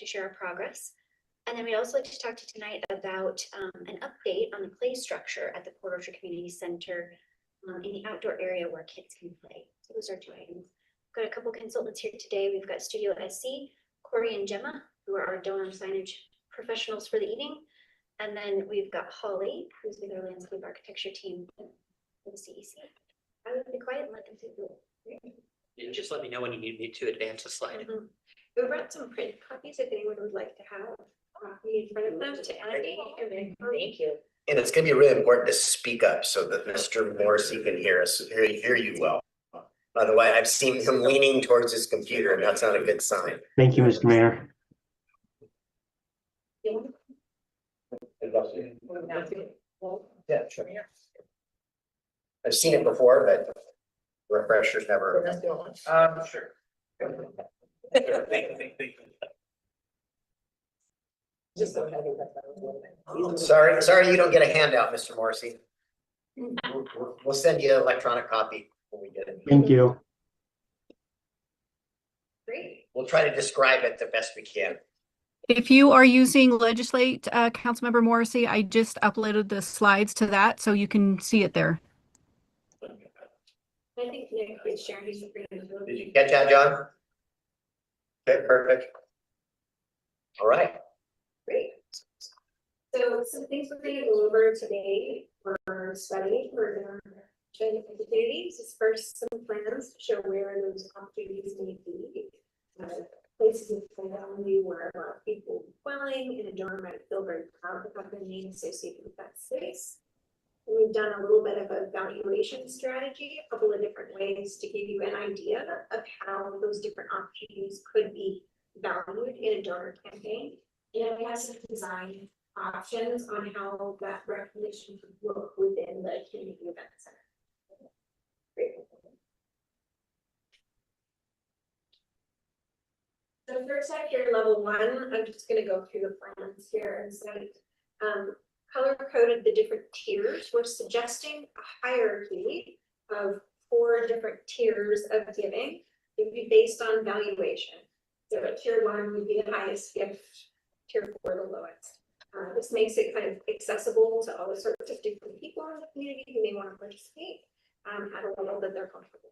to share our progress. And then we'd also like to talk to you tonight about an update on the play structure at the Port Orchard Community Center in the outdoor area where kids can play. So those are 2 items. Got a couple consultants here today. We've got Studio SC, Corey and Gemma, who are our donor signage professionals for the evening. And then we've got Holly, who's with our landscape architecture team for the CEC. I would be quiet and let them take it. You just let me know when you need me to advance a slide. We brought some print copies if anyone would like to have a copy in front of them to Andy. Thank you. And it's gonna be really important to speak up so that Mr. Morrissey can hear us, hear you well. By the way, I've seen him leaning towards his computer and that's not a good sign. Thank you, Mr. Mayor. Yeah, sure. I've seen it before, but refreshers never. Sure. Just so Sorry, you don't get a handout, Mr. Morrissey. We'll send you an electronic copy when we get it. Thank you. Great. We'll try to describe it the best we can. If you are using Legislate, Councilmember Morrissey, I just uploaded the slides to that, so you can see it there. I think Nick is sharing his screen. Did you catch that, John? Okay, perfect. All right. Great. So some things we're going to go over today for study for opportunities is first some plans to show where those opportunities may be. Places in value where a lot of people dwelling in a dorm might feel very proud to have their name associated with that space. And we've done a little bit of a valuation strategy, a couple of different ways to give you an idea of how those different opportunities could be valued in a donor campaign. And we have some design options on how that recognition could look within the community event center. Great. So for sector level 1, I'm just going to go through the plans here and say, color coded the different tiers. We're suggesting a hierarchy of 4 different tiers of giving. It would be based on valuation. So tier 1 would be the highest gift, tier 4 the lowest. This makes it kind of accessible to all the sorts of different people in the community who may want to participate at a level that they're comfortable.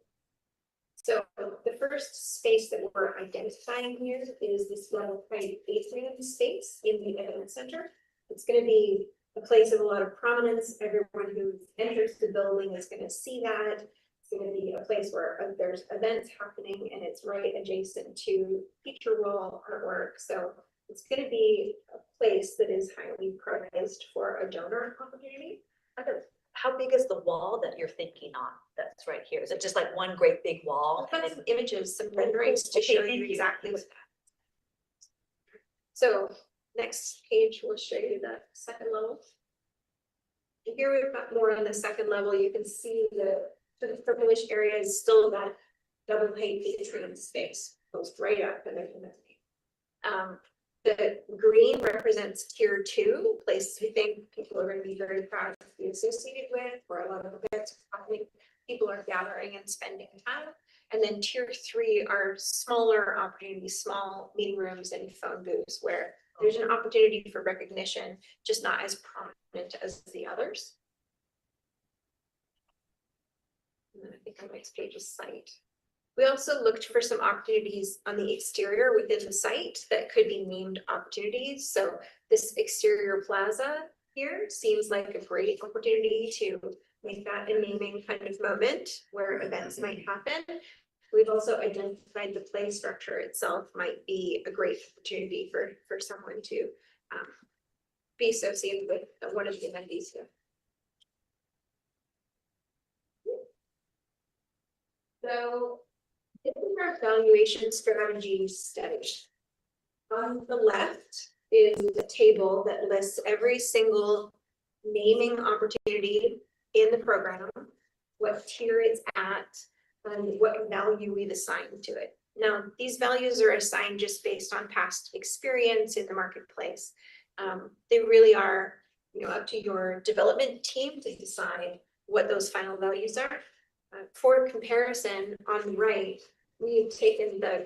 So the first space that we're identifying here is this level 5 atrium space in the event center. It's going to be a place of a lot of prominence. Everyone who enters the building is going to see that. It's going to be a place where there's events happening and it's right adjacent to feature wall artwork. So it's going to be a place that is highly prized for a donor opportunity. How big is the wall that you're thinking on? That's right here. Is it just like one great big wall? I've got some images, some renderings to show you exactly what that. So next page will show you the second level. And here we've got more on the second level. You can see the purplish area is still that double height atrium space, goes right up and there's the green represents tier 2, places we think people are going to be very proud to be associated with, where a lot of events are happening, people are gathering and spending time. And then tier 3 are smaller opportunities, small meeting rooms and phone booths where there's an opportunity for recognition, just not as prominent as the others. And then I think on the next page is site. We also looked for some opportunities on the exterior within the site that could be named opportunities. So this exterior plaza here seems like a great opportunity to make that a naming kind of moment where events might happen. We've also identified the play structure itself might be a great opportunity for someone to be associated with one of the attendees here. So this is our valuation strategy study. On the left is the table that lists every single naming opportunity in the program, what tier it's at, and what value we've assigned to it. Now, these values are assigned just based on past experience in the marketplace. They really are, up to your development team to decide what those final values are. For comparison, on the right, we've taken the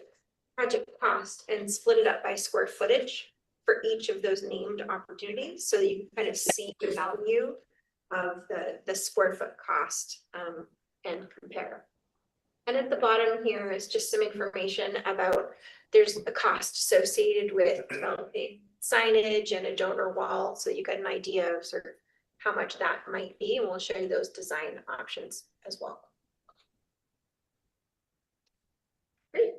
project cost and split it up by square footage for each of those named opportunities, so that you can kind of see the value of the square foot cost and compare. And at the bottom here is just some information about, there's a cost associated with developing signage and a donor wall, so you get an idea of sort of how much that might be, and we'll show you those design options as well. Great.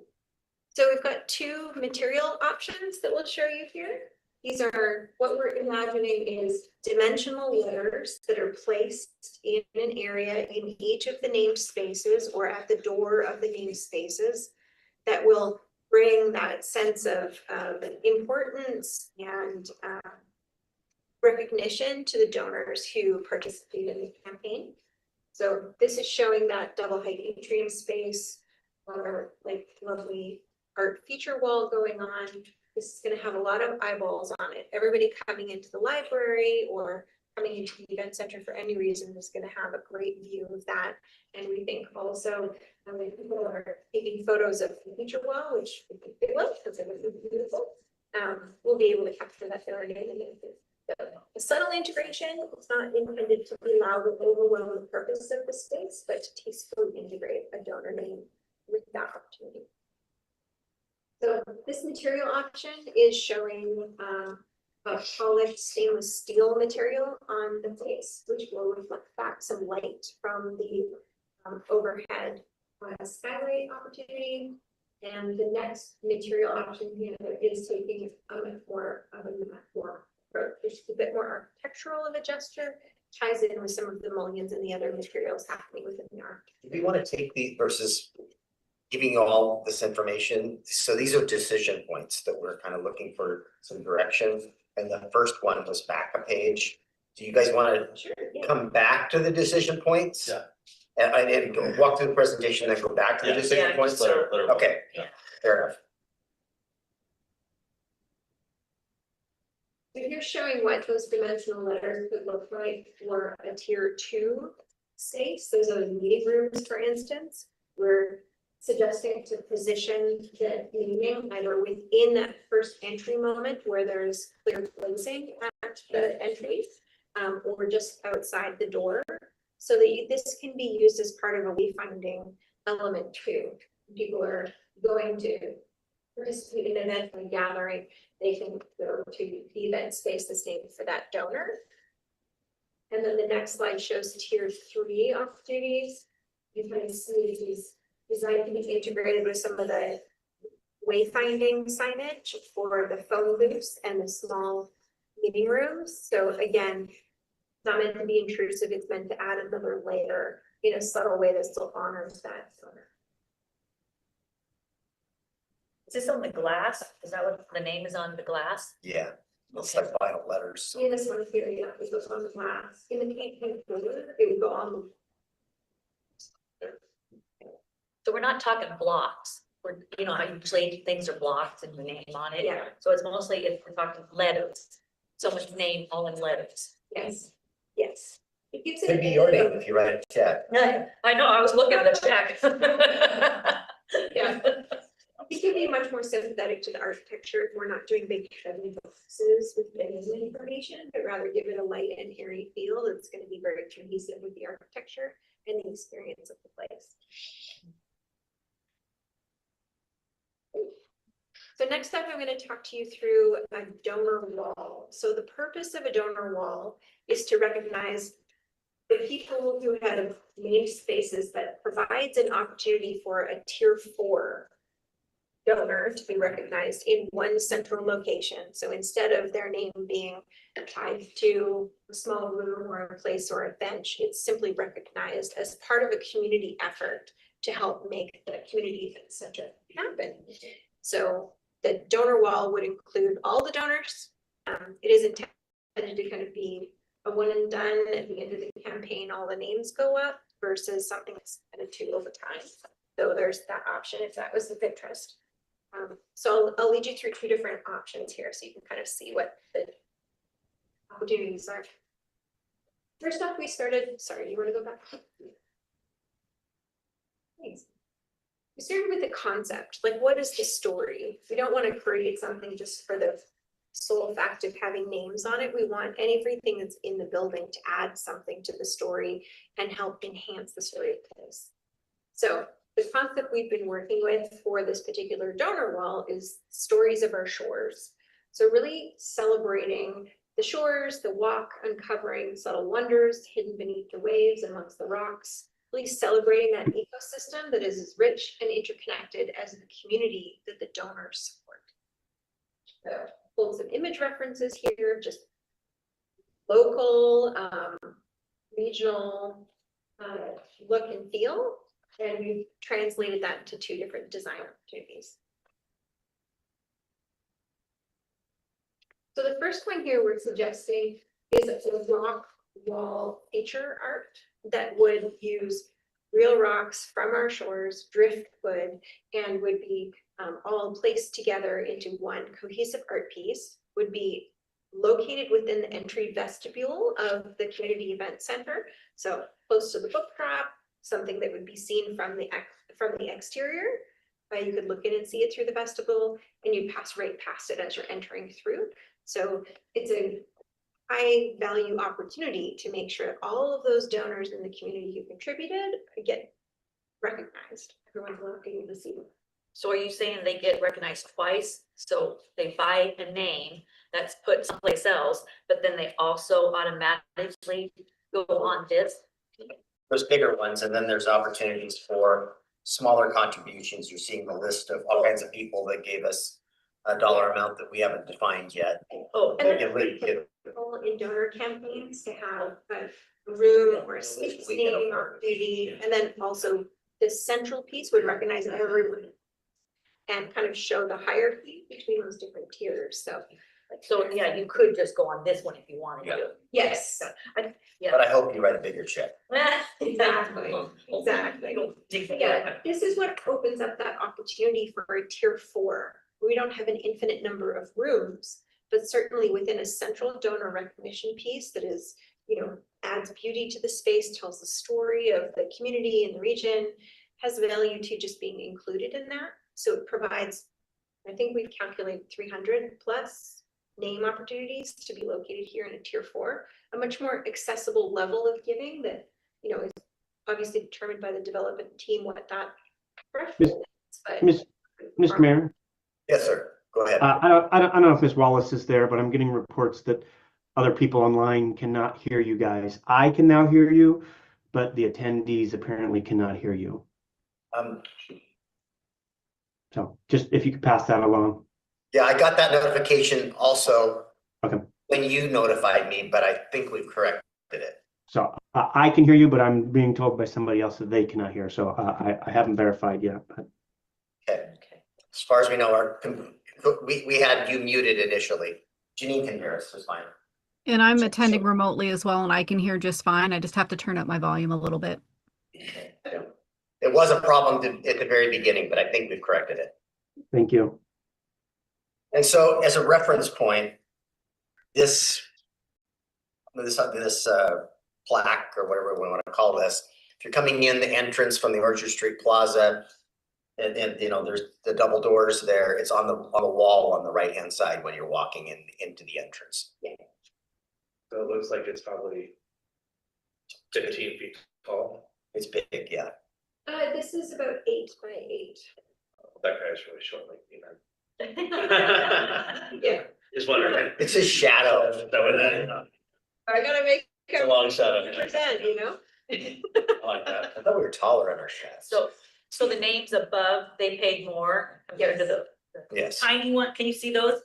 So we've got two material options that we'll show you here. These are, what we're imagining is dimensional letters that are placed in an area in each of the named spaces or at the door of the named spaces that will bring that sense of importance and recognition to the donors who participate in the campaign. So this is showing that double height atrium space or like lovely art feature wall going on. This is going to have a lot of eyeballs on it. Everybody coming into the library or coming into the event center for any reason is going to have a great view of that. And we think also when people are taking photos of the feature wall, which we think they will because it was beautiful, we'll be able to capture that there again. A subtle integration, it's not intended to be loud or overwhelm the purpose of the space, but to tastefully integrate a donor name with that opportunity. So this material option is showing a polished stainless steel material on the face, which will reflect back some light from the overhead skylight opportunity. And the next material option here is taking a bit more of a matte form approach, which is a bit more architectural of a gesture, ties in with some of the mullions and the other materials happening within the art. Do we want to take these versus giving you all this information? So these are decision points that we're kind of looking for some direction. And the first one was back a page. Do you guys want Sure, to yeah. come back to the decision points? Yeah. And go walk through the presentation, then go back to the Yeah. decision Yeah, points? Let her- Okay, Yeah. fair enough. So here's showing what those dimensional letters could look like for a tier 2 space. Those are meeting rooms, for instance. We're suggesting to position the meeting either within that first entry moment where there's clear placing at the entry, or just outside the door, so that this can be used as part of a wayfinding element too. People are going to participate in an event or gathering, they can go to the event space that's named for that donor. And then the next slide shows tier 3 opportunities. You can see these designed to be integrated with some of the wayfinding signage for the phone booths and the small meeting rooms. So again, not meant to be intrusive, it's meant to add another layer in a subtle way that still honors that donor. Is this on the glass? Is that what the name is on the glass? Yeah, it's Okay. like vinyl letters. So See this one here, yeah, it goes on the glass. In the campaign folder, it would go on the. So we're not talking blocks. We're, you know, how usually things are blocks and your name on it. Yeah. So it's mostly if we're talking letters, someone's name all in letters. Yes, yes. It gives it. could be your name if you write a check. I know, I was looking at the check. Yeah. It can be much more sympathetic to the architecture. We're not doing big heavy boxes with names and information, but rather give it a light and airy feel that's going to be very cohesive with the architecture and the experience of the place. So next up, I'm going to talk to you through a donor wall. So the purpose of a donor wall is to recognize the people who have named spaces that provides an opportunity for a tier 4 donor to be recognized in one central location. So instead of their name being tied to a small room or a place or a bench, it's simply recognized as part of a community effort to help make the community event center happen. So the donor wall would include all the donors. It is intended to kind of be a one and done. At the end of the campaign, all the names go up versus something that's kind of 2 over time. So there's that option if that was of interest. So I'll lead you through 2 different options here so you can kind of see what the opportunities are. First off, we started, sorry, you want to go back? Thanks. we started with the concept, like what is the story? We don't want to create something just for the sole fact of having names on it. We want everything that's in the building to add something to the story and help enhance the story of the place. So the concept we've been working with for this particular donor wall is stories of our shores. So really celebrating the shores, the walk, uncovering subtle wonders hidden beneath the waves amongst the rocks, really celebrating that ecosystem that is as rich and interconnected as the community that the donors support. So pulled some image references here, just local, regional look and feel, and we've translated that into 2 different design opportunities. So the first one here we're suggesting is a rock wall feature art that would use real rocks from our shores, driftwood, and would be all placed together into one cohesive art piece, would be located within the entry vestibule of the community event center. So close to the book drop, something that would be seen from the exterior. You could look in and see it through the vestibule, and you pass right past it as you're entering through. So it's a high value opportunity to make sure all of those donors in the community who contributed get recognized. Everyone's able to see them. So are you saying they get recognized twice? So they buy a name that's put someplace else, but then they also automatically go on this? There's bigger ones, and then there's opportunities for smaller contributions. You're seeing the list of all kinds of people that gave us a dollar amount that we haven't defined yet. Oh, And then Yeah, we get- in donor campaigns to have a room or a space We can name afford or duty, and then also this central piece would recognize everyone. And kind of show the hierarchy between those different tiers, so. so yeah, you could just go on this one if you wanted to. Yes, But I hope you write a bigger check. exactly, exactly. Yeah, this is what opens up that opportunity for a tier 4. We don't have an infinite number of rooms, but certainly within a central donor recognition piece that is, adds beauty to the space, tells the story of the community and the region, has value to just being included in that. So it provides, I think we've calculated 300 plus name opportunities to be located here in a tier 4, a much more accessible level of giving that, is obviously determined by the development team what that threshold is, but Mr. Mayor, Yes, sir. Go ahead. I don't know if Ms. Wallace is there, but I'm getting reports that other people online cannot hear you guys. I can now hear you, but the attendees apparently cannot hear you. So just if you could pass that along. Yeah, I got that notification also. Okay. When you notified me, but I think we've corrected it. So I can hear you, but I'm being told by somebody else that they cannot hear. So I haven't verified yet. But Okay. As far as we know, we had you muted initially. Janine can hear us, it's fine. And I'm So- attending so- remotely as well, and I can hear just fine. I just have to turn up my volume a little bit. It was a problem at the very beginning, but I think we've corrected it. thank you. And so as a reference point, this plaque or whatever we want to call this, if you're coming in the entrance from the Orchard Street Plaza, and there's the double doors there, it's on the wall on the right-hand side when you're walking into the entrance. So it looks like it's probably 15 feet tall. It's big, yeah. this is about 8 by 8. That guy's really short like me, man. Yeah, Just wondering. It's a shadow. I gotta make It's a long shadow. 100%, I like that. I thought we were taller in our shafts. So the names above, they paid more compared to the Yes. tiny one. Can you see those?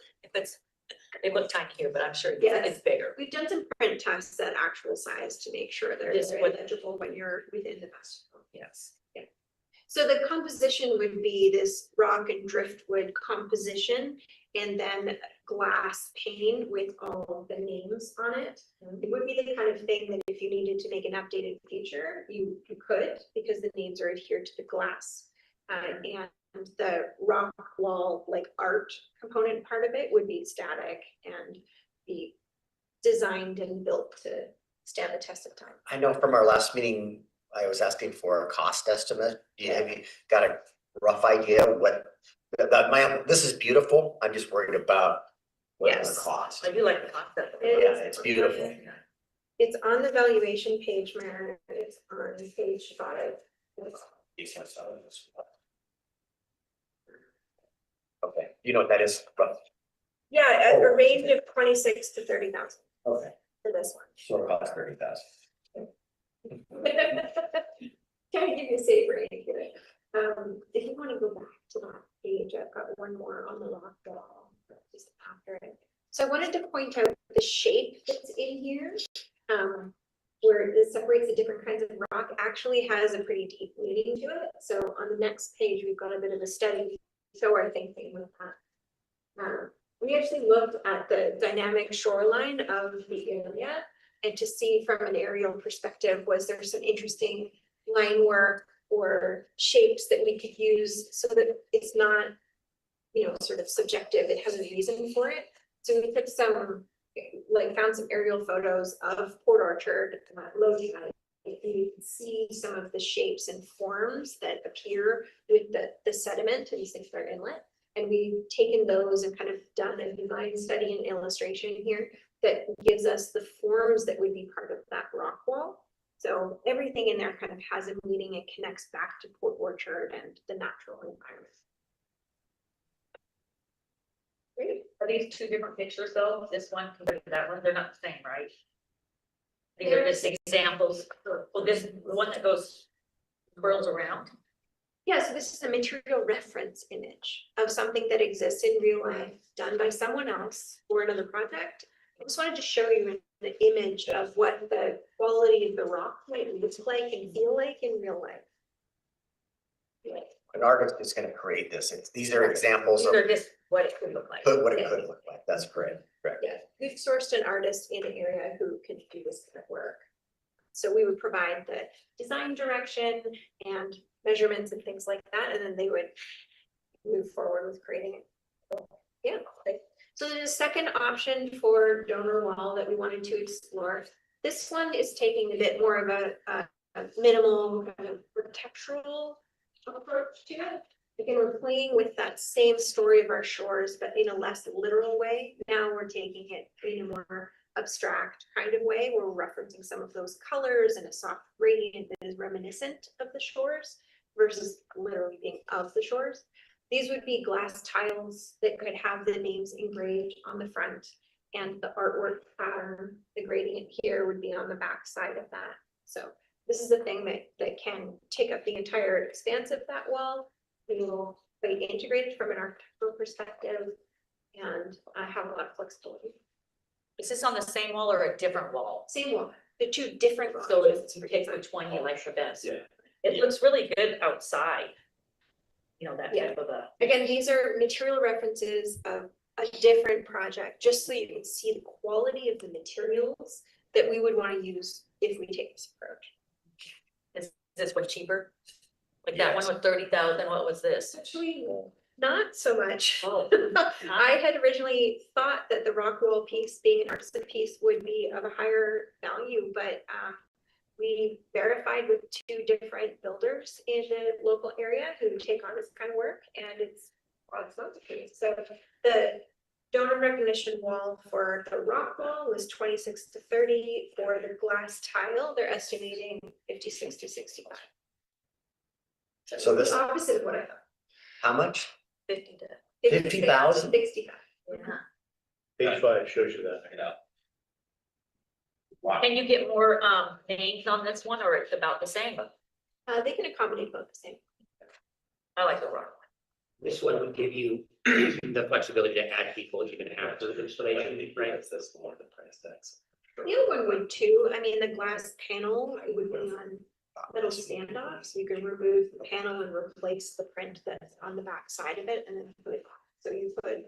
They look tiny here, but I'm sure Yes. it's bigger. We've done some print tests at actual size to make sure they're This very would- legible when you're within the festival. Yes. So the composition would be this rock and driftwood composition and then glass pane with all the names on it. It would be the kind of thing that if you needed to make an updated feature, you could, because the names are adhered to the glass. And the rock wall, like art component part of it would be static and be designed and built to stand the test of time. I know from our last meeting, I was asking for a cost estimate. Have you got a rough idea what, this is beautiful, I'm just worried about what it's Yes. gonna cost. I do like the concept. of It Yeah, is. it's beautiful. It's on the valuation page, Mary. It's on page 5. Okay, you know what that is, rough, Yeah, at Oh. a range of 26 to 30,000 okay, for this one. so it costs 30,000. Can I give you a safe range here? If you wanna go back to that page, I've got one more on the rock wall, just after it. So I wanted to point out the shape that's in here. Where this separates the different kinds of rock actually has a pretty deep meaning to it. So on the next page, we've got a bit of a study, show our thinking with that. We actually looked at the dynamic shoreline of the area and to see from an aerial perspective, was there some interesting line work or shapes that we could use so that it's not, sort of subjective, it has a reason for it. So we took some, found some aerial photos of Port Orchard, low tide. And you can see some of the shapes and forms that appear with the sediment in St. Clair Inlet. And we've taken those and kind of done a design study and illustration here that gives us the forms that would be part of that rock wall. So everything in there kind of has a meaning. It connects back to Port Orchard and the natural environment. Great. Are these two different pictures though? This one compared to that one, they're not the same, right? These are just examples. Well, this, the one that goes, curls around. Yeah, so this is a material reference image of something that exists in real life, done by someone else or another project. I just wanted to show you the image of what the quality of the rock might look like and feel like in real life. An artist is gonna create this, these are examples These of are just what it could look like. what it could look like, that's correct, correct. Yeah, we've sourced an artist in an area who can do this kind of work. So we would provide the design direction and measurements and things like that, and then they would move forward with creating it. Yeah, so there's a second option for donor wall that we wanted to explore. This one is taking a bit more of a minimal kind of architectural approach to it. Again, we're playing with that same story of our shores, but in a less literal way. Now we're taking it in a more abstract kind of way. We're referencing some of those colors and a soft gradient that is reminiscent of the shores versus literally being of the shores. These would be glass tiles that could have the names engraved on the front and the artwork pattern, the gradient here would be on the back side of that. So this is the thing that can take up the entire expanse of that wall. We will be integrated from an architectural perspective and have a lot of flexibility. Is this on the same wall or a different wall? Same wall, the two different. So walls. it's pick which one you like the best. Yeah. It looks really good outside. That Yeah. type of a. Again, these are material references of a different project, just so you can see the quality of the materials that we would want to use if we take this approach. Is this one cheaper? Like that one was 30,000, what was this? Actually, not so much. Oh. I had originally thought that the rock wall piece, being an artisan piece, would be of a higher value, but we verified with two different builders in the local area who take on this kind of work, and it's not the case. So the donor recognition wall for the rock wall was 26 to 30. For the glass tile, they're estimating 56 to 65. So this, The opposite of what I thought. how much? 50 to, 50,000? 65. yeah. Page 5 shows you that. Can you get more names on this one or it's about the same? They can accommodate both the same. I like the rock. This one would give you the flexibility to add people even after the installation, right? That's more than price tags. The other one would too. I mean, the glass panel, it would be on metal standoffs. You can remove the panel and replace the print that's on the back side of it and then put it on. So you could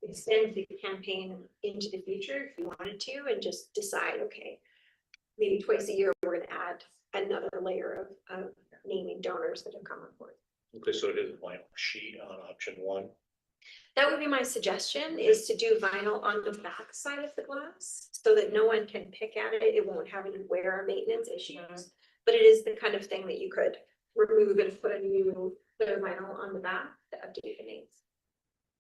extend the campaign into the future if you wanted to and just decide, okay, maybe twice a year, we're gonna add another layer of naming donors that have come on board. Okay, so it is a vinyl sheet on option 1. That would be my suggestion, is to do vinyl on the back side of the glass so that no one can pick at it. It won't have any wear or maintenance issues. But it is the kind of thing that you could remove and put a new clear vinyl on the back to update the names.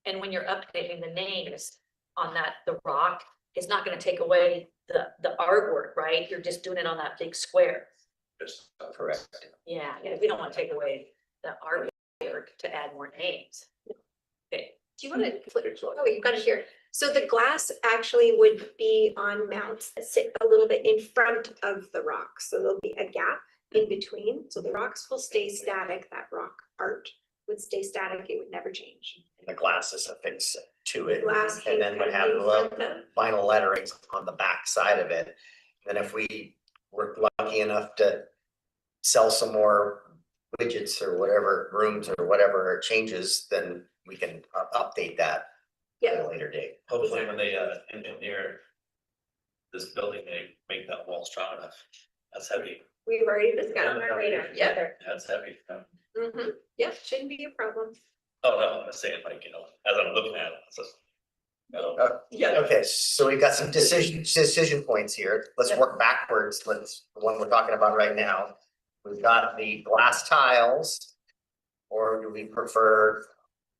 And when you're updating the names on that, the rock is not gonna take away the artwork, right? You're just doing it on that big square. Just- Correct. Yeah, we don't wanna take away the artwork to add more names. Okay, Do you want to flip? Oh, you've got it here. So the glass actually would be on mounts that sit a little bit in front of the rocks. So there'll be a gap in between. So the rocks will stay static. That rock art would stay static. It would never change. The glass is affixed to it, Glass and then would have in front of- vinyl letterings on the back side of it. And if we were lucky enough to sell some more widgets or whatever, rooms or whatever changes, then we can update that at a later date. Hopefully when they engineer this building, they make that wall strong enough. That's heavy. We've already discussed on our radar. Yeah. That's heavy. Yeah, shouldn't be a problem. Oh, no, I'm saying like, as I'm looking at it, it's just. Yeah. Okay, so we've got some decision points here. Let's work backwards. The one we're talking about right now. We've got the glass tiles. Or do we prefer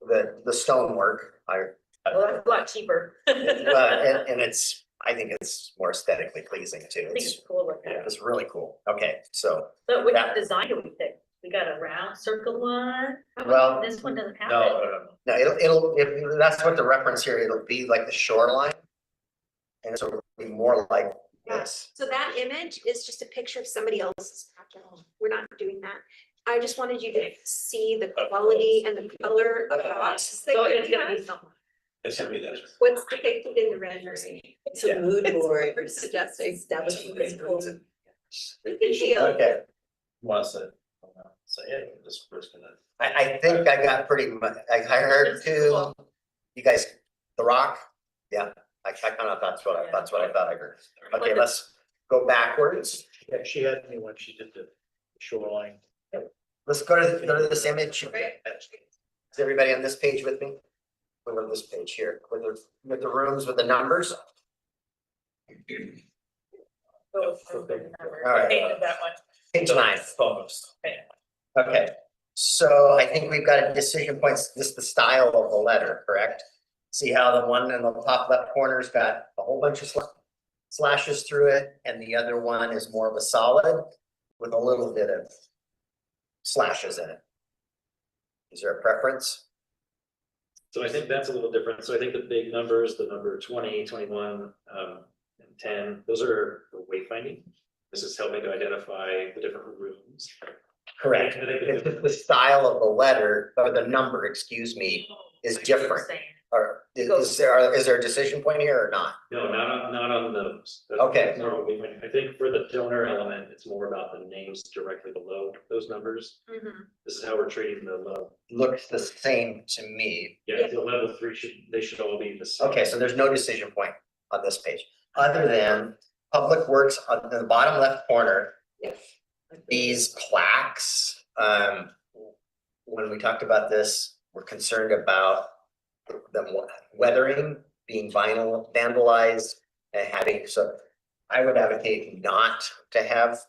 the stonework? well, that's a lot cheaper. I And it's, I think it's more aesthetically pleasing too. think It's, it's cool like that. it's really cool. Okay, so, But which that- design do we pick? We got a round circle one. well, This one doesn't have No, it. no, if that's what the reference here, it'll be like the shoreline. And so it'll be more like this. So that image is just a picture of somebody else's background. We're not doing that. I just wanted you to see the quality and the color of the box. So it's gonna be something. It should be that. What's depicted in the rendering. It's a mood board. We're suggesting. Establishing principles. Good deal. Okay, Wants to say, hey, this person. I think I got pretty much, I heard too, you guys, The Rock? Yeah, I kind of, that's what I thought I heard. Okay, let's go backwards. Yeah, she had me when she did the shoreline. Let's go to this image. Is everybody on this page with me? We'll go to this page here with the rooms with the numbers. All right. Painted that one. Page 9. Almost. Okay, so I think we've got a decision points, this is the style of the letter, correct? See how the one in the top left corner's got a whole bunch of slashes through it, and the other one is more of a solid with a little bit of slashes in it. Is there a preference? So I think that's a little different. So I think the big numbers, the number 20, 21, and 10, those are for wayfinding. This is helping to identify the different rooms. Correct. I think It's the- just the style of the letter, or the number, excuse me, is different. Or is there a decision point here or not? No, not on those. That's- Okay. that's not what wayfinding. I think for the donor element, it's more about the names directly below those numbers. This is how we're treating the level. Looks the same to me. Yeah, the level 3 they should all be the same. Okay, so there's no decision point on this page, other than Public Works on the bottom left corner. These plaques, when we talked about this, we're concerned about them weathering, being vinyl vandalized and having, so I would advocate not to have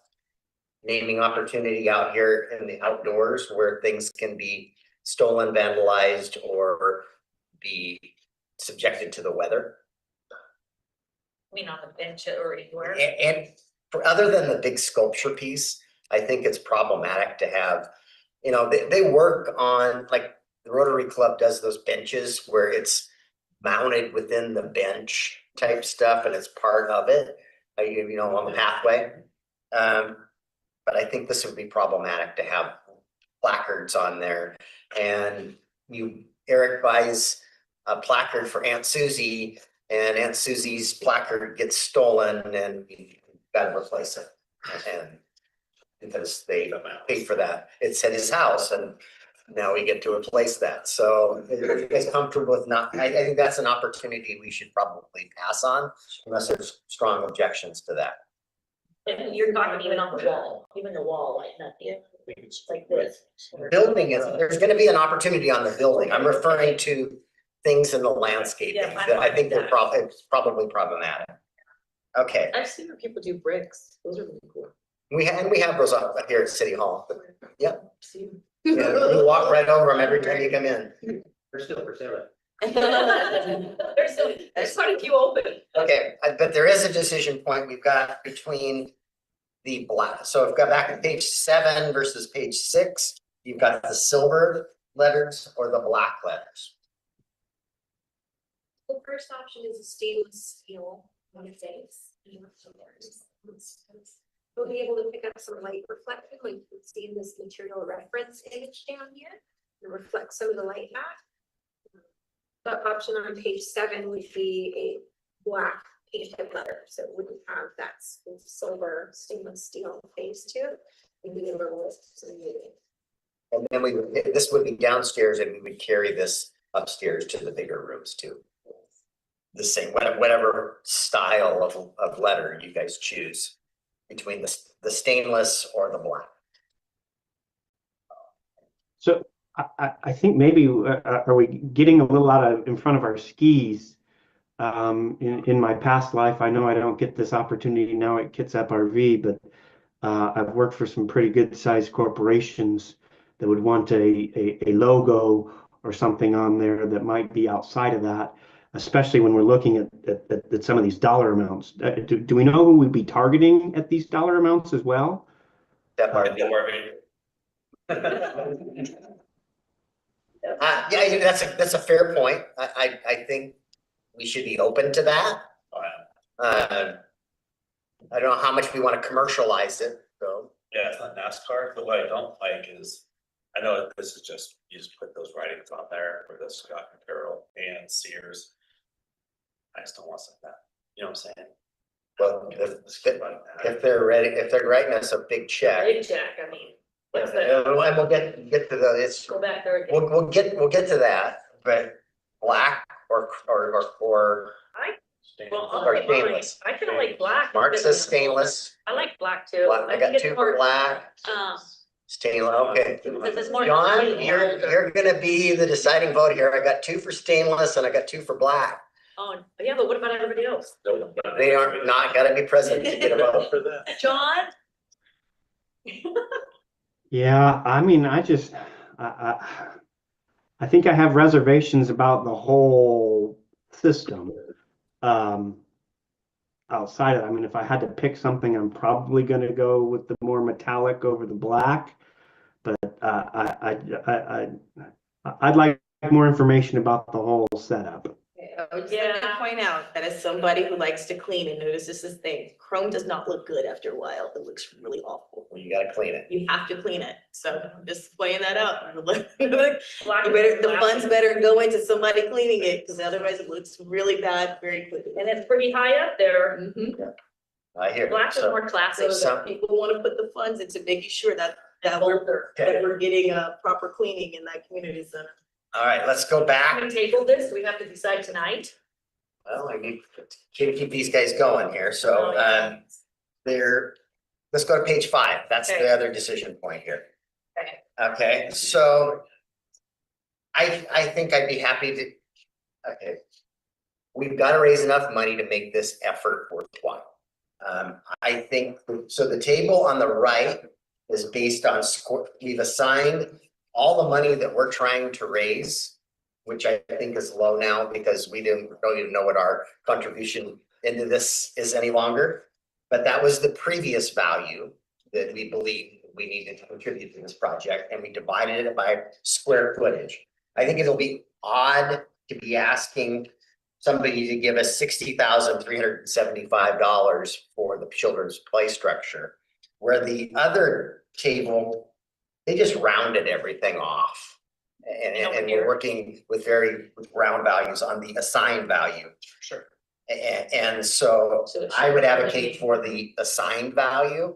naming opportunity out here in the outdoors where things can be stolen, vandalized, or be subjected to the weather. I mean, on the bench or anywhere. And for, other than the big sculpture piece, I think it's problematic to have, they work on, like, the Rotary Club does those benches where it's mounted within the bench type stuff and it's part of it, on the pathway. But I think this would be problematic to have placards on there, and Eric buys a placard for Aunt Susie, and Aunt Susie's placard gets stolen and you gotta replace it. And because they paid for that, it's at his house and now we get to replace that. So are you guys comfortable with not, I think that's an opportunity we should probably pass on unless there's strong objections to that. And you're talking even on the wall, even the wall, like nothing, like this. Building is, there's gonna be an opportunity on the building. I'm referring to things in the landscaping Yeah, I that I think like that. it's probably problematic. Okay, I've seen where people do bricks. Those are really cool. We have those up here at City Hall, but yeah, you walk right over them every time you come in. We're still for sale. There's quite a few open. Okay, but there is a decision point we've got between the black, so I've got back at page 7 versus page 6, you've got the silver letters or the black letters. The first option is a stainless steel on its base. We'll be able to pick up some light reflection, like you can see in this material reference image down here, and reflect some of the light back. The option on page 7 would be a black painted letter, so it wouldn't have that silver stainless steel face to it. We'd be able to list some moving. And then this would be downstairs and we would carry this upstairs to the bigger rooms too. The same, whatever style of letter you guys choose between the stainless or the black. So I think maybe, are we getting a little in front of our skis? In my past life, I know I don't get this opportunity now at Kitsap RV, but I've worked for some pretty good sized corporations that would want a logo or something on there that might be outside of that, especially when we're looking at some of these dollar amounts. Do we know who we'd be targeting at these dollar amounts as well? That part. Yeah, that's a fair point. I think we should be open to that. I don't know how much we want to commercialize it, though. Yeah, it's not NASCAR, but what I don't like is, I know this is just, you just put those writings on there for the Scott and Carroll and Sears. I just don't want something like that, you know what I'm saying? Well, Let's get like that. if they're ready, if they're writing us a big check. Big check, I mean, what's And that? we'll get to the, it's, Go back there again. we'll get to that, but black or Well, or okay, fine. stainless. I kind of like black. Mark says stainless. I like black too. Black, I think got it's 2 more, for black, stainless, okay. Because it's more. John, you're gonna be the deciding vote here. I got 2 for stainless and I got 2 for black. Oh, yeah, but what about everybody else? They aren't not gotta be present to get a vote. For that. John? Yeah, I mean, I think I have reservations about the whole system. Outside of, I mean, if I had to pick something, I'm probably going to go with the more metallic over the black. But I'd like more information about the whole setup. I would just like to point out that as somebody who likes to clean and notices this thing, chrome does not look good after a while. It looks really awful. Well, you gotta clean it. You have to clean it. So I'm just pointing that out. You Black better, the funds better go into somebody cleaning it because otherwise it looks really bad very quickly. And it's pretty high up there. Mhm. I hear. Black is So- more classic. So that people want to put the funds into making sure that we're getting a proper cleaning in that community center. All right, let's go Can back. we table this? We have to decide tonight. Well, I need to keep these guys going here. So, let's go to page 5. That's the Okay. other decision point here. Okay. Okay, so I think I'd be happy to, okay. We've got to raise enough money to make this effort worthwhile. I think, so the table on the right is based on score. We've assigned all the money that we're trying to raise, which I think is low now because we don't even know what our contribution into this is any longer. But that was the previous value that we believe we needed to contribute to this project, and we divided it by square footage. I think it'll be odd to be asking somebody to give us $60,375 for the children's play structure, where the other table, they just rounded everything off. And we're working with very round values on the assigned value. Sure. And so I would advocate for the assigned value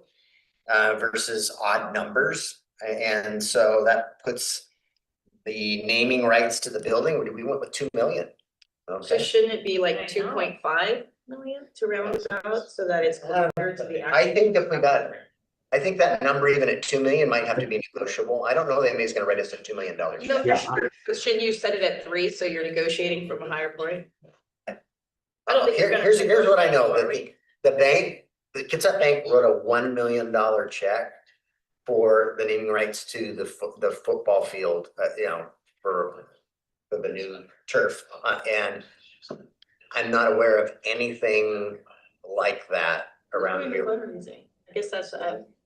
versus odd numbers. And so that puts the naming rights to the building, we went with 2 million. So Okay, shouldn't it be like I know. 2.5 million to round it out so that it's closer to the actual? I think if we got, I think that number even at 2 million might have to be negotiable. I don't know that anybody's gonna write us a $2 million No, check. Yeah. for sure. But shouldn't you set it at 3 so you're negotiating from a higher point? I don't think it's gonna- Here's what I know, that the bank the Kitsap Bank wrote a $1 million check for the naming rights to the football field, for the new turf, and I'm not aware of anything like that around Who's here. fundraising? I guess that's,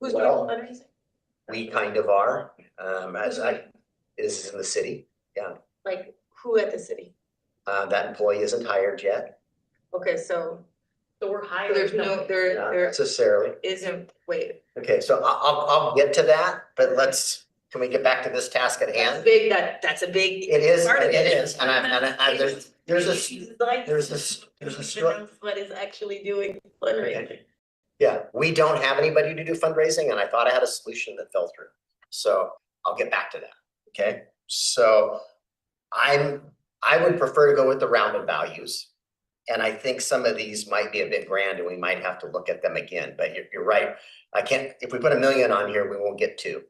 who's doing Well- fundraising? We kind of are, this is in the city, Like, who at the city? that employee isn't hired yet, Okay, so So we're hiring. there's no, not there necessarily. isn't, wait. Okay, so I'll get to that, but can we get back to this task at That's hand? big, that's a big. It is, part of it is, and there's a What is actually doing fundraising. Yeah, we don't have anybody to do fundraising, and I thought I had a solution that fell through. So I'll get back to that, okay? So I would prefer to go with the rounded values. And I think some of these might be a bit grand and we might have to look at them again, but you're right. If we put $1 million on here, we won't get 2,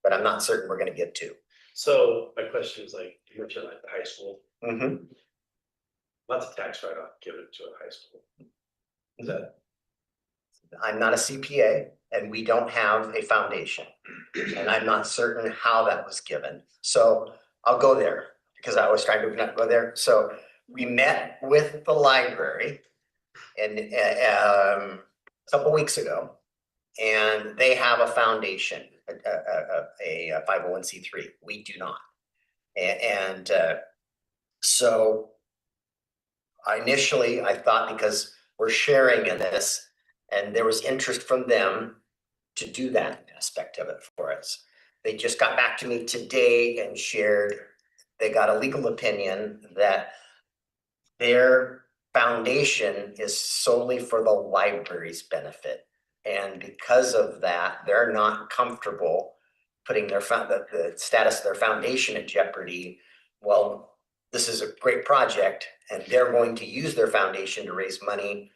but I'm not certain we're gonna get 2. So my question is like, you mentioned like the high school, Mhm. lots of tax write-off given to a high school. Is that, I'm not a CPA and we don't have a foundation. And I'm not certain how that was given. So I'll go there because I was trying to not go there. So we met with the library and a couple weeks ago. And they have a foundation, a 501c3. We do not. And so initially I thought because we're sharing in this and there was interest from them to do that aspect of it for us. They just got back to me today and shared, they got a legal opinion that their foundation is solely for the library's benefit. And because of that, they're not comfortable putting their the status of their foundation at jeopardy. Well, this is a great project and they're going to use their foundation to raise money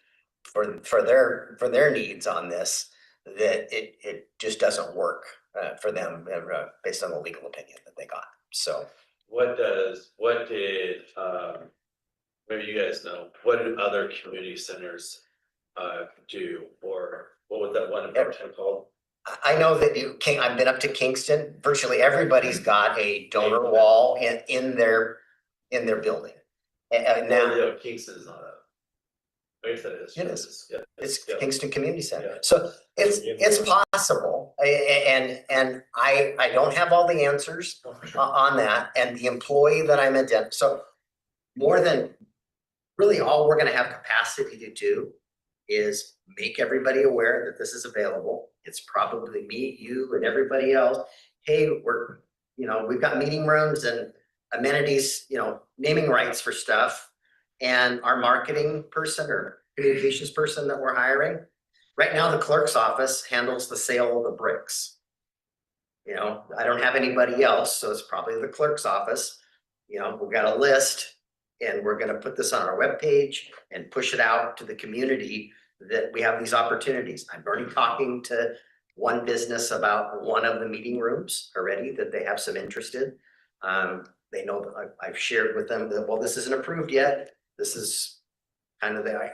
for their needs on this, that it just doesn't work for them based on the legal opinion that they got. So what did, maybe you guys know, what do other community centers do, or what was that one in Bartown called? I know that I've been up to Kingston, virtually everybody's got a donor wall in their building. And now Yeah, Kingston is not a. I guess that is. It is. Yeah. it's Yeah. Kingston Community Center. Yeah. So it's possible. And I don't have all the answers on that, and the employee that I'm so more than really all we're gonna have capacity to do is make everybody aware that this is available. It's probably me, you, and everybody else. Hey, we've got meeting rooms and amenities, naming rights for stuff. And our marketing person or communications person that we're hiring, right now the clerk's office handles the sale of the bricks. I don't have anybody else, so it's probably the clerk's office. We've got a list and we're gonna put this on our webpage and push it out to the community that we have these opportunities. I'm already talking to one business about one of the meeting rooms already that they have some interest in. They know that I've shared with them that, well, this isn't approved yet. This is kind of the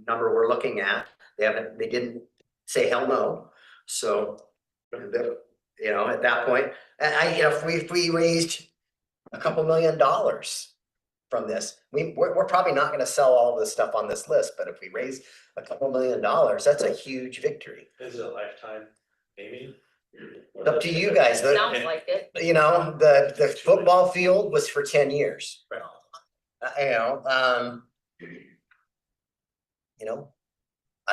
number we're looking at. They didn't say hell no. So, at that point, if we raised a couple $1 million from this, we're probably not gonna sell all this stuff on this list, but if we raise a couple $1 million, that's a huge victory. Is it a lifetime maybe? It's up to you guys. Sounds like it. The football field was for 10 years. Right.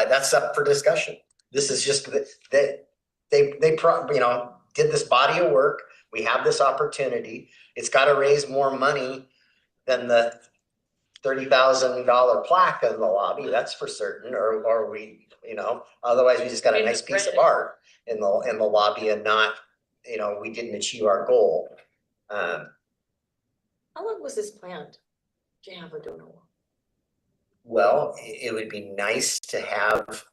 That's up for discussion. This is just that they did this body of work. We have this opportunity. It's got to raise more money than the $30,000 plaque in the lobby. That's for certain. Or we, otherwise we just got a nice piece of art in the lobby and not, we didn't achieve our goal. How long was this planned to have a donor wall? Well, it would be nice to have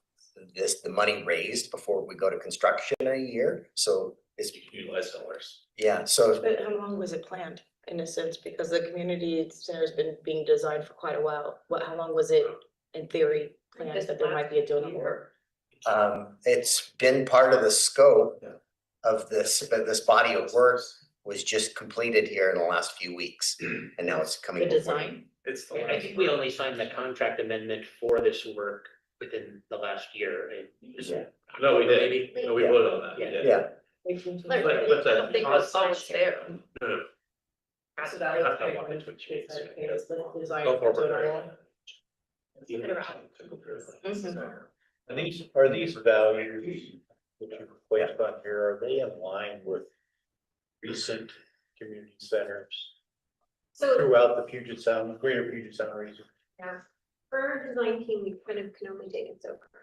the money raised before we go to construction in a year. So it's, Utilize dollars. yeah, so But how long was it planned, in a sense, because the community center's been being designed for quite a while. How long was it in theory planned that there might be a donor wall? It's been part of the scope of this, but this body of work was just completed here in the last few weeks. And now it's coming. The before you. design? It's the. And I think we only signed the contract amendment for this work within the last year. Yeah. No, we did. Maybe. No, we voted on that. Yeah. Yeah, Like, But I the don't think it was always there. No, So that was That's not pretty what much it's what she it's said. like, it's the design Go for forward. Zonal. And these, are these values that you placed on here, are they in line with recent community centers So throughout the Puget Sound, greater Puget Sound region? for our design team, we kind of can only take it so far.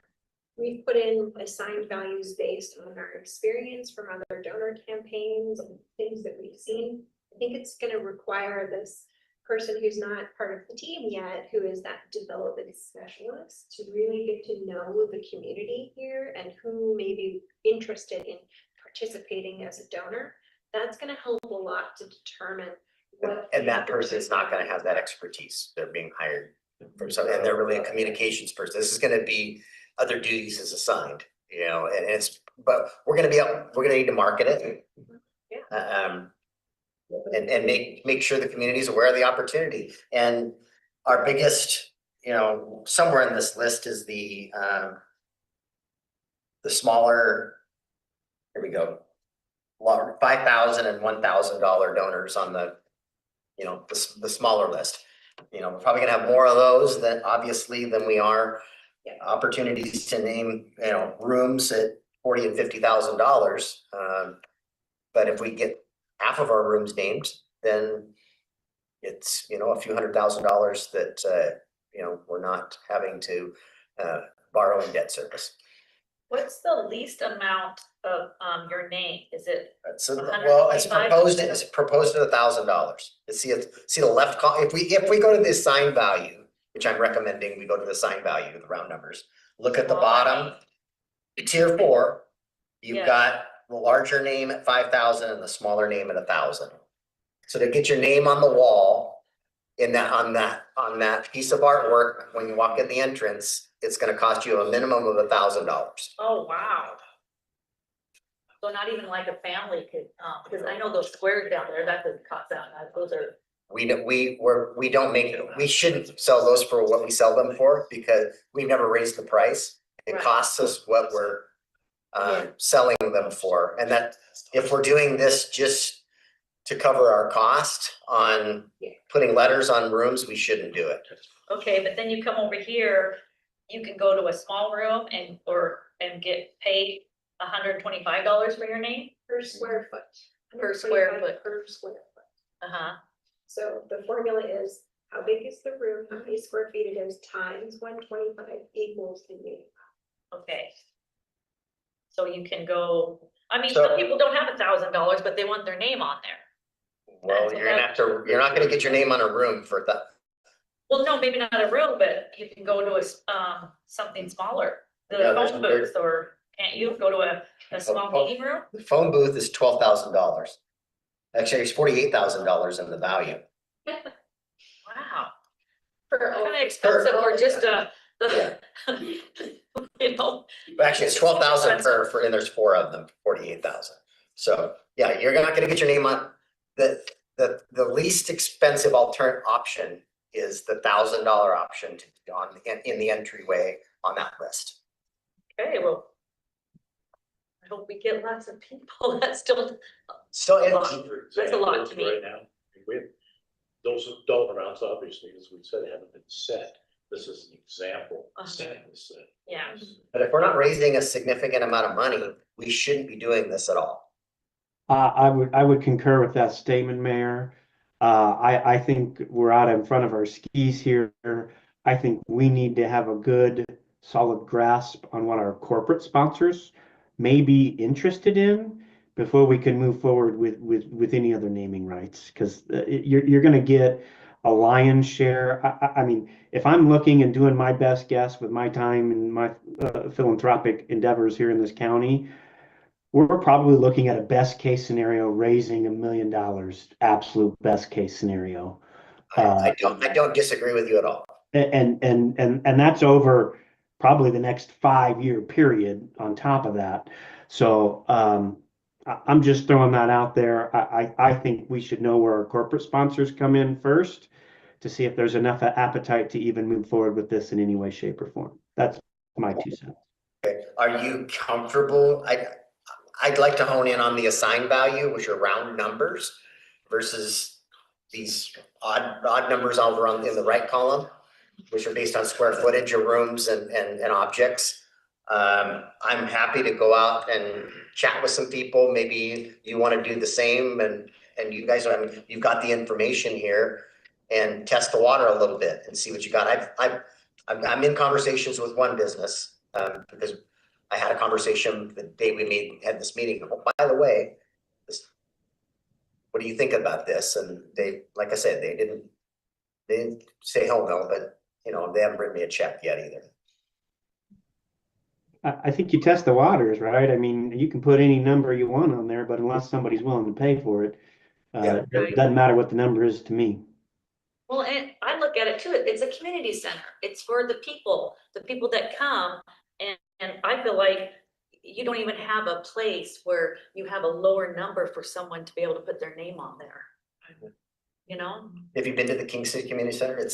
We've put in assigned values based on our experience from other donor campaigns and things that we've seen. I think it's gonna require this person who's not part of the team yet, who is that development specialist, to really get to know the community here and who may be interested in participating as a donor. That's gonna help a lot to determine what. and that person is not gonna have that expertise. They're being hired from some, and they're really a communications person. This is gonna be other duties as assigned, you know, and it's, but we're gonna need to market it. And make sure the community is aware of the opportunity. And our biggest, you know, somewhere in this list is the smaller, here we go. $5,000 and $1,000 donors on the, you know, the smaller list. You know, we're probably gonna have more of those than obviously than we are opportunities to name, you know, rooms at $40,000 and $50,000. But if we get half of our rooms named, then it's, you know, a few $100,000 that, you know, we're not having to borrow in debt service. What's the least amount of, your name? Is it, So, well, it's 125? proposed at $1,000. See the left if we go to the assigned value, which I'm recommending, we go to the assigned value, the round numbers. Look at the bottom, tier 4, you've Yeah. got the larger name at 5,000 and the smaller name at 1,000. So to get your name on the wall in that, on that piece of artwork, when you walk in the entrance, it's gonna cost you a minimum of $1,000. oh, wow. So not even like a family could, because I know those squares down there, that doesn't cost that much, those are, We don't make, we shouldn't sell those for what we sell them for, because we never raised the price. It Right. costs us what we're Yeah. selling them for, and that, if we're doing this just to cover our cost on putting letters on rooms, we shouldn't do it. okay, but then you come over here, you can go to a small room and get paid $125 for your name? Per square foot. Per square 125 foot. Per square foot. Uh-huh, So the formula is how big is the room, how many square feet it is, times 125 equals the unit. okay. So you can go, I mean, So- some people don't have $1,000, but they want their name on there. Well, you're not gonna get your name on a room for that. Well, no, maybe not a room, but you can go to something smaller, Yeah, the there's phone some booth, or can't you go to a small Oh. meeting room? The phone booth is $12,000. Actually, it's $48,000 in the value. Wow, For kind of expensive for just you know, Actually, it's 12,000 for, and there's 4 of them, 48,000. So, yeah, you're not gonna get your name on, the least expensive option is the $1,000 option to be on, in the entryway on that list. okay, well. I hope we get lots of people, that's still, So a it, lot. That's a lot to me. Right now, with those dollar amounts, obviously, as we said, haven't been set. This is an example. Set is set. yeah, but if we're not raising a significant amount of money, we shouldn't be doing this at all. I would concur with that statement, Mayor. I think we're out in front of our skis here. I think we need to have a good, solid grasp on what our corporate sponsors may be interested in before we can move forward with any other naming rights, because you're going to get a lion's share. I mean, if I'm looking and doing my best guess with my time and my philanthropic endeavors here in this county, we're probably looking at a best case scenario, raising $1 million, absolute best case scenario. I don't disagree with you at all. And that's over probably the next 5-year period on top of that. So I'm just throwing that out there. I think we should know where our corporate sponsors come in first to see if there's enough appetite to even move forward with this in any way, shape, or form. That's my 2 cents. Are you comfortable? I'd like to hone in on the assigned value, which are round numbers versus these odd numbers over on in the right column, which are based on square footage of rooms and objects. I'm happy to go out and chat with some people. Maybe you want to do the same and you guys, I mean, you've got the information here and test the water a little bit and see what you got. I'm in conversations with one business, because I had a conversation the day we had this meeting. Oh, by the way, what do you think about this? And they, like I said, they didn't say hell no, but you know, they haven't written me a check yet either. I think you test the waters, right? I mean, you can put any number you want on there, but unless somebody's willing to pay for it, Yeah. it doesn't matter what the number is to me. Well, and I look at it too, it's a community center. It's for the people that come. And I feel like you don't even have a place where you have a lower number for someone to be able to put their name on there. You know? Have you been to the King City Community Center? It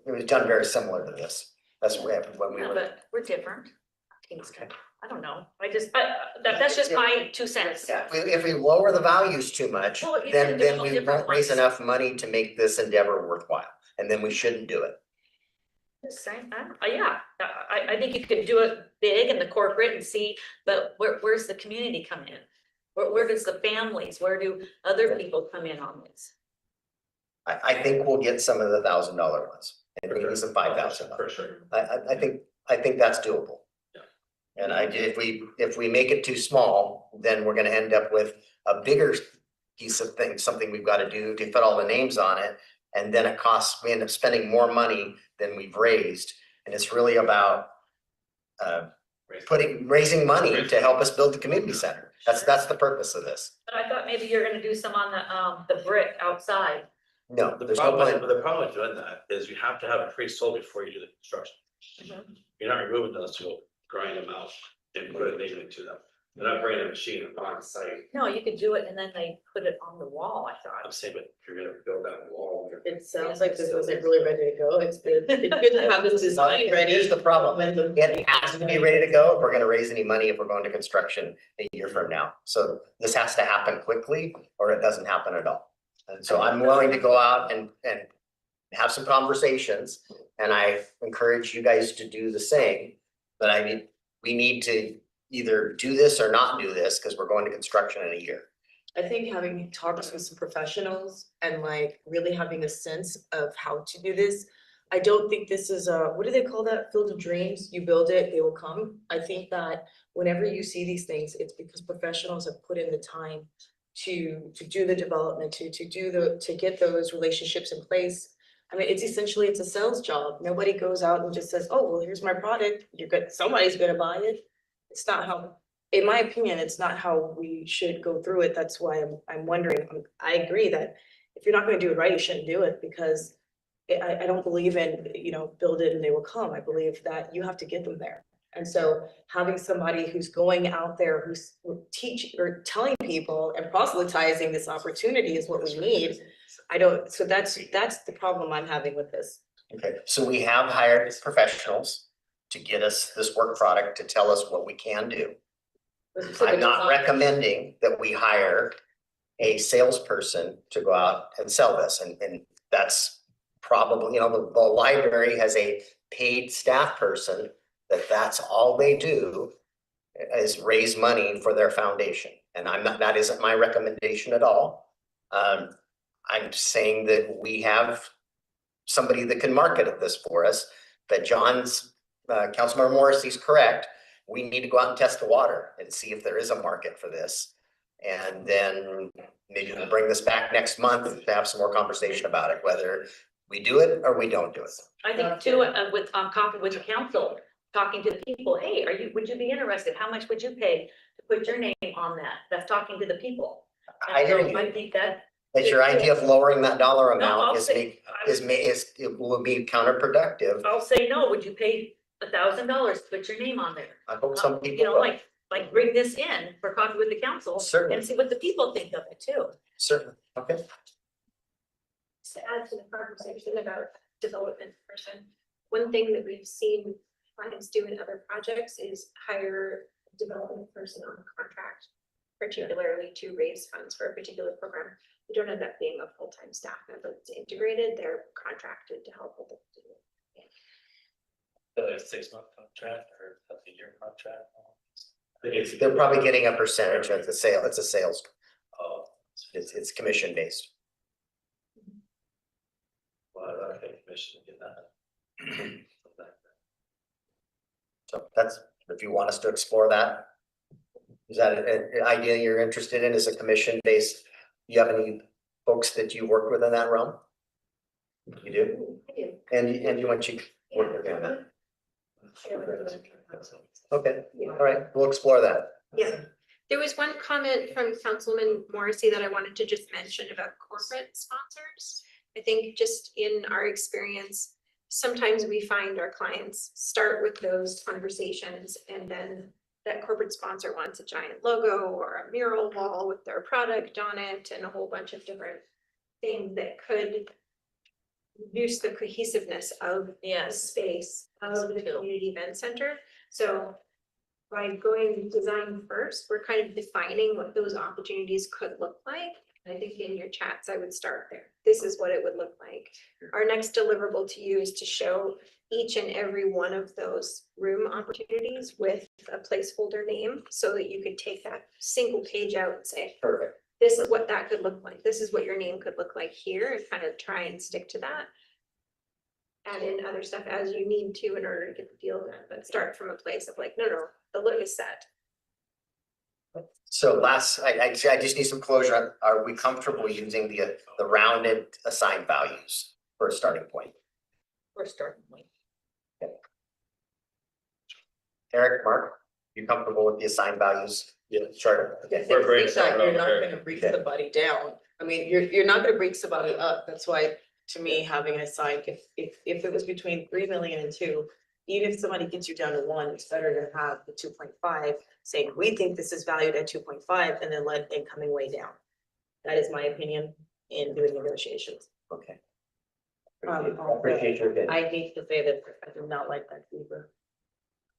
was done very similar to this. That's what happened when we Yeah, were. but we're different. Kingston, I don't know. That's just my 2 cents. Yeah, if we lower the values too much, Well, you then can do we different won't raise ones. enough money to make this endeavor worthwhile, and then we shouldn't do it. Same, yeah, I think you could do it big in the corporate and see, but where's the community come in? Where does the families, where do other people come in on this? I think we'll get some of the $1,000 ones, and maybe some 5,000. For sure. I think that's doable. Yeah. And if we make it too small, then we're gonna end up with a bigger piece of things, something we've got to do to put all the names on it. And then we end up spending more money than we've raised. And it's really about raising money to help us build the community center. That's the purpose of this. But I thought maybe you're gonna do some on the brick outside. No, The there's no problem, plan. the problem with doing that is you have to have it pre-sold before you do the construction. Mhm. You're not removing those, you'll grind them out and put a name into them. They're not bringing a machine on site. No, you could do it and then they put it on the wall, I I'm thought. saying, but if you're gonna build that wall. It sounds like this wasn't really ready to go. It's good to have this design ready. Here's the problem. when the- It has to be ready to go if we're gonna raise any money if we're going to construction a year from now. So this has to happen quickly or it doesn't happen at all. And so I'm willing to go out and have some conversations, and I encourage you guys to do the same. But we need to either do this or not do this because we're going to construction in a year. I think having talks with some professionals and like really having a sense of how to do this. I don't think this is what do they call that? Field of dreams. You build it, they will come. I think that whenever you see these things, it's because professionals have put in the time to do the development, to get those relationships in place. I mean, it's a sales job. Nobody goes out and just says, oh, well, here's my product. Somebody's gonna buy it. It's not how, in my opinion, it's not how we should go through it. That's why I'm wondering, I agree that if you're not gonna do it right, you shouldn't do it because I don't believe in, build it and they will come. I believe that you have to get them there. And so having somebody who's going out there, who's teaching or telling people and proselytizing this opportunity is what we need. So that's the problem I'm having with this. Okay, so we have hired professionals to get us this work product to tell us what we can do. I'm not recommending that we hire a salesperson to go out and sell this, and that's probably, the library has a paid staff person that's all they do is raise money for their foundation. And that isn't my recommendation at all. I'm saying that we have somebody that can market this for us, but Councilmember Morrissey's correct. We need to go out and test the water and see if there is a market for this. And then maybe we'll bring this back next month to have some more conversation about it, whether we do it or we don't do it. I think too, with talking with the council, talking to the people, hey, would you be interested? How much would you pay to put your name on that? That's talking to the people. I hear And so you. I think that. But your idea of lowering that dollar No, amount I'll say- it will be counterproductive. I'll say no, would you pay $1,000, put your name on there. I hope some You people know, will. like bring this in for coffee with the council Certainly. and see what the people think of it too. Certainly, okay. To add to the conversation about development person, one thing that we've seen clients do in other projects is hire a development person on contract, particularly to raise funds for a particular program. They don't end up being a full-time staff member that's integrated, they're contracted to help with it. The 6-month contract or a year contract? They're probably getting a percentage of the sale. It's a sales, Oh, it's commission based. well, I think commission to get that. So that's, if you want us to explore that. Is that an idea you're interested in, is a commission based? You have any folks that you work with in that realm? You do? I do. And you want you work with them on that? Okay, all right, we'll explore that. Yeah, there was one comment from Councilman Morrissey that I wanted to just mention about corporate sponsors. I think just in our experience, sometimes we find our clients start with those conversations and then that corporate sponsor wants a giant logo or a mural wall with their product on it and a whole bunch of different things that could reduce the cohesiveness of the Yes. space of the True. community event center. So by going design first, we're kind of defining what those opportunities could look like. And I think in your chats, I would start there. This is what it would look like. Our next deliverable to you is to show each and every one of those room opportunities with a placeholder name so that you could take that single page out and say, Perfect. this is what that could look like. This is what your name could look like here, and kind of try and stick to that. Add in other stuff as you need to in order to get the deal done, but start from a place of like, no, the look is set. So last, I just need some closure. Are we comfortable using the rounded assigned values for a starting point? We're starting point. Eric, Mark, you comfortable with the assigned values? Yeah. Chart? Okay. We're Things that brainstorming You're not over gonna break somebody down. I mean, you're not gonna break somebody up. That's why, to me, having a sign, if it was between 3 million and 2, even if somebody gets you down to 1, it's better to have the 2.5, saying, we think this is valued at 2.5, and then let incoming way down. That is my opinion in doing negotiations. Okay. Um, Appreciate your opinion. I hate to say that I do not like that Zebra.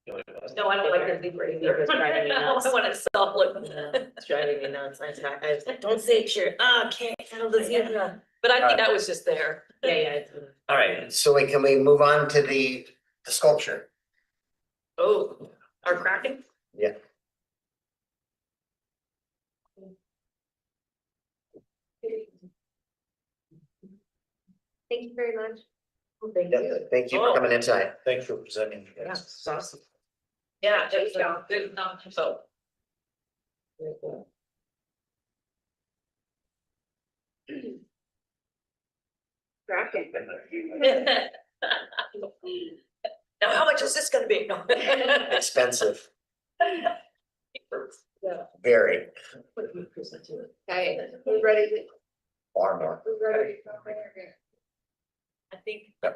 No, I don't like the zebra either. Zebra's driving me nuts. I want to stop looking. It's driving me nuts. I don't say it, sure. Can't handle the zebra. But I think that was just there. Yeah, it's. All right, so can we move on to the sculpture? Oh, our Kraken? Yeah. Thank you very much. Thank you. Thank you for coming in tonight. Thanks for presenting. Yeah, it's awesome. Yeah, it was, good enough, so. Kraken. Now, how much is this gonna be? No. Expensive, Yeah. very, Okay, we're ready to, far more. we're ready to go I think so.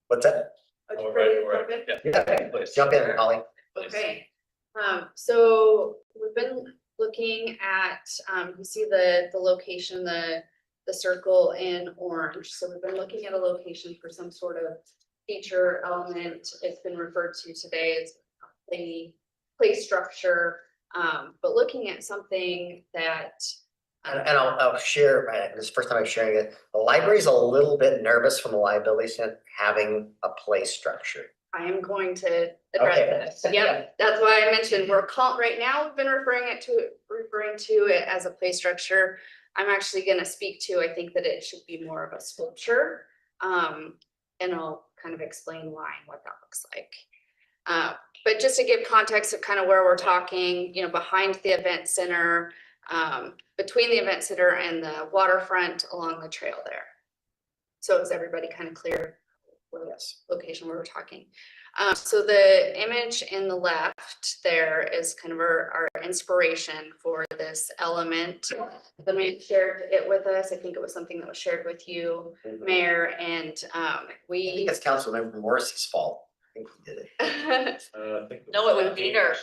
What's that? Are you Oh, ready to right, jump in? Yeah, jump in, Holly. Okay, so we've been looking at, you see the location, the circle in orange. So we've been looking at a location for some sort of feature element. It's been referred to today as play structure. But looking at something that, And I'll share, this is the first time I'm sharing it. The library's a little bit nervous from a liability standpoint, having a play structure. I am going to Okay. address this. Yep, that's why I mentioned right now, we've been referring to it as a play structure. I'm actually gonna speak to, I think that it should be more of a sculpture. And I'll kind of explain why and what that looks like. But just to give context of kind of where we're talking, behind the event center, between the event center and the waterfront along the trail there. So is everybody kind of clear Yes. location where we're talking. So the image in the left there is kind of our inspiration for this element. The mayor shared it with us. I think it was something that was shared with you, Mayor, and I think we. it's Councilmember Morrissey's fault. I think he did it. I think No, it was Peter.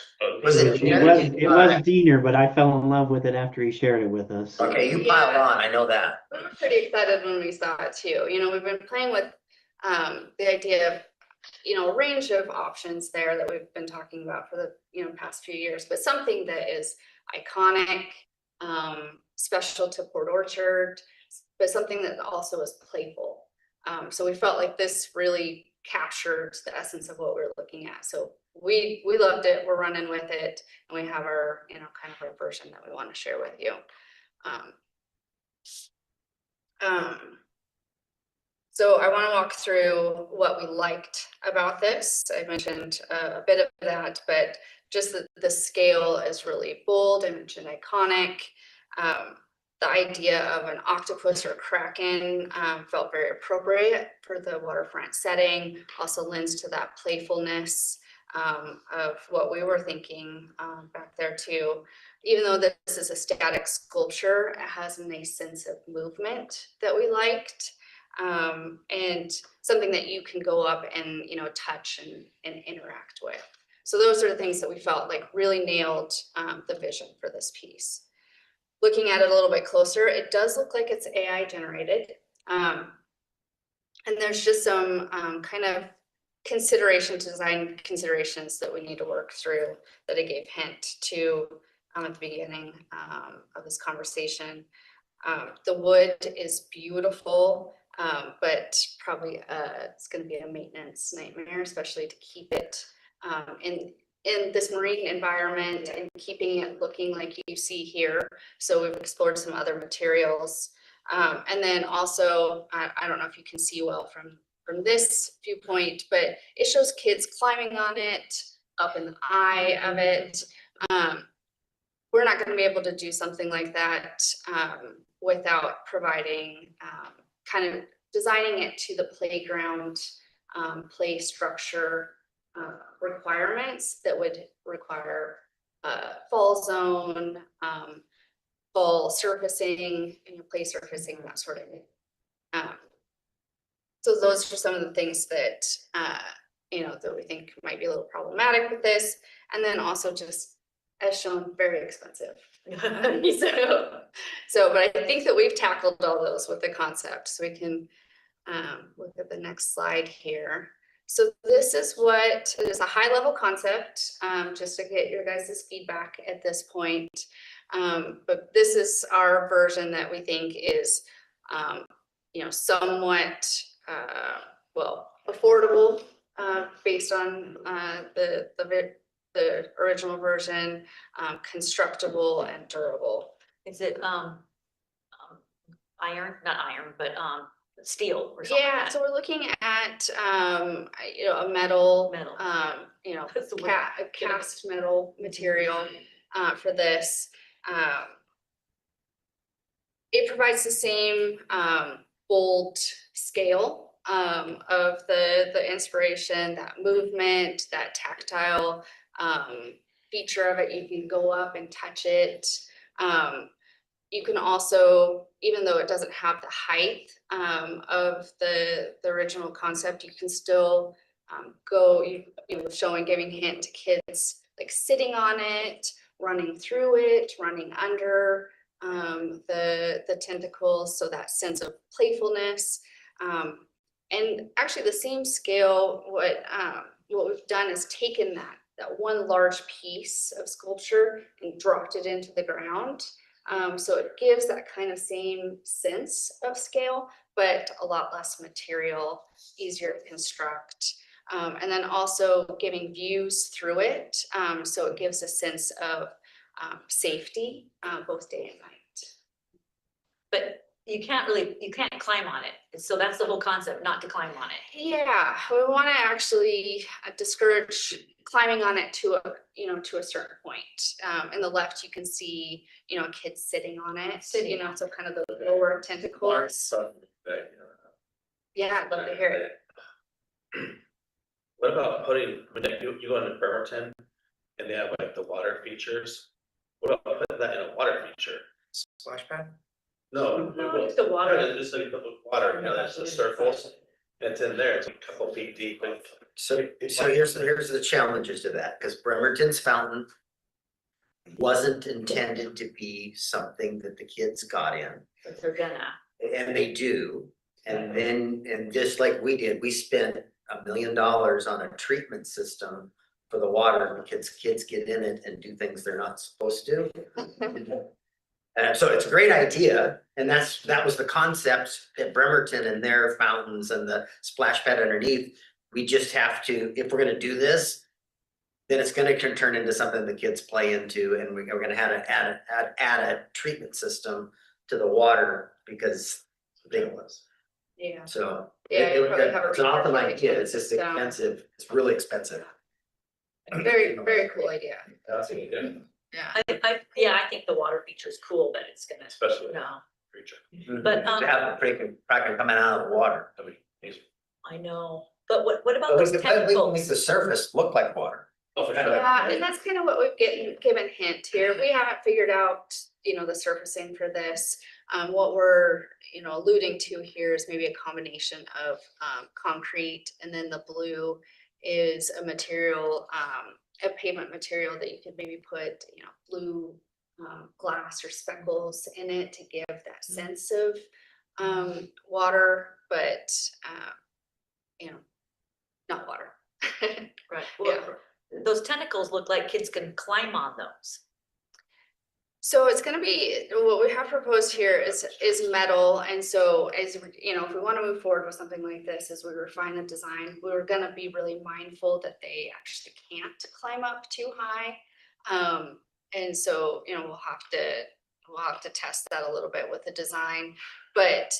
Was it? It was Diener, but I fell in love with it after he shared it with us. Okay, you piled on, I know that. We were pretty excited when we saw it too. You know, we've been playing with the idea of, you know, a range of options there that we've been talking about for the, you know, past few years, but something that is iconic, special to Port Orchard, but something that also is playful. So we felt like this really captured the essence of what we were looking at. So we loved it. We're running with it, and we have our, you know, kind of our version that we want to share with you. So I want to walk through what we liked about this. I mentioned a bit of that, but just the scale is really bold. I mentioned iconic. The idea of an octopus or kraken felt very appropriate for the waterfront setting. Also lends to that playfulness of what we were thinking back there too. Even though this is a static sculpture, it has a nice sense of movement that we liked. And something that you can go up and, you know, touch and interact with. So those are the things that we felt like really nailed the vision for this piece. Looking at it a little bit closer, it does look like it's AI generated. And there's just some kind of design considerations that we need to work through that I gave hint to at the beginning of this conversation. The wood is beautiful. But probably it's going to be a maintenance nightmare, especially to keep it in this marine environment and keeping it looking like you see here. So we've explored some other materials. And then also, I don't know if you can see well from this viewpoint, but it shows kids climbing on it, up in the eye of it. We're not going to be able to do something like that without providing kind of designing it to the playground play structure requirements that would require fall zone, fall surfacing, you know, play surfacing, that sort of thing. So those are some of the things that you know, that we think might be a little problematic with this, and then also just as shown, very expensive. So, but I think that we've tackled all those with the concept. So we can look at the next slide here. So this is what, it is a high level concept, just to get your guys' feedback at this point. But this is our version that we think is, you know, somewhat, well, affordable, based on the original version, constructible and durable. Is it iron, not iron, but steel or something like Yeah, that? so we're looking at you know, a metal, you know, That's the word. a cast metal material for this. It provides the same bold scale of the inspiration, that movement, that tactile feature of it. You can go up and touch it. You can also, even though it doesn't have the height of the original concept, you can still go, you know, showing, giving hint to kids, like sitting on it, running through it, running under the tentacles. So that sense of playfulness. And actually the same scale, what we've done is taken that one large piece of sculpture and dropped it into the ground. So it gives that kind of same sense of scale, but a lot less material, easier to construct. And then also giving views through it. So it gives a sense of safety, both day and night. But you can't climb on it. So that's the whole concept, not to climb on it. Yeah, we want to actually discourage climbing on it to a certain point. In the left, you can see, you know, kids sitting on it, you know, so kind of the lower tentacles. Yeah, I'd love to hear it. What about putting, when you go into Bremerton and they have like the water features? What about putting that in a water feature? Splash pad? No. No, it's the water. It's like the water, you know, that's the circles. It's in there, it's a couple feet deep. So here's the challenges to that, because Bremerton's fountain wasn't intended to be something that the kids got in, But they're gonna. and they do. And just like we did, we spent $1 million on a treatment system for the water, because kids get in it and do things they're not supposed to. So it's a great idea, and that was the concept at Bremerton and their fountains and the splash pad underneath. We just have to, if we're gonna do this, then it's gonna turn into something the kids play into, and we're gonna have to add a treatment system to the water, because they, Yeah. so. Yeah, you probably have a It's an awesome reason idea, it's just to- expensive, it's really expensive. Very, very cool idea. That's a good, Yeah. I think the water feature is cool, but it's gonna, especially no, creature. But, To have the freaking coming out of the water. I mean, it's- I know. But what about But those we could make the tentacles? surface look like water. Oh, for sure. Yeah, and that's kind of what we've given hint here. We haven't figured out, the surfacing for this. What we're, alluding to here is maybe a combination of concrete, and then the blue is a material, a pavement material that you could maybe put, blue glass or speckles in it to give that sense of water, but not water. Right, Yeah. well, those tentacles look like kids can climb on those. So it's gonna be, what we have proposed here is metal, and so as, if we wanna move forward with something like this, as we refine the design, we're gonna be really mindful that they actually can't climb up too high. And so, we'll have to test that a little bit with the design, but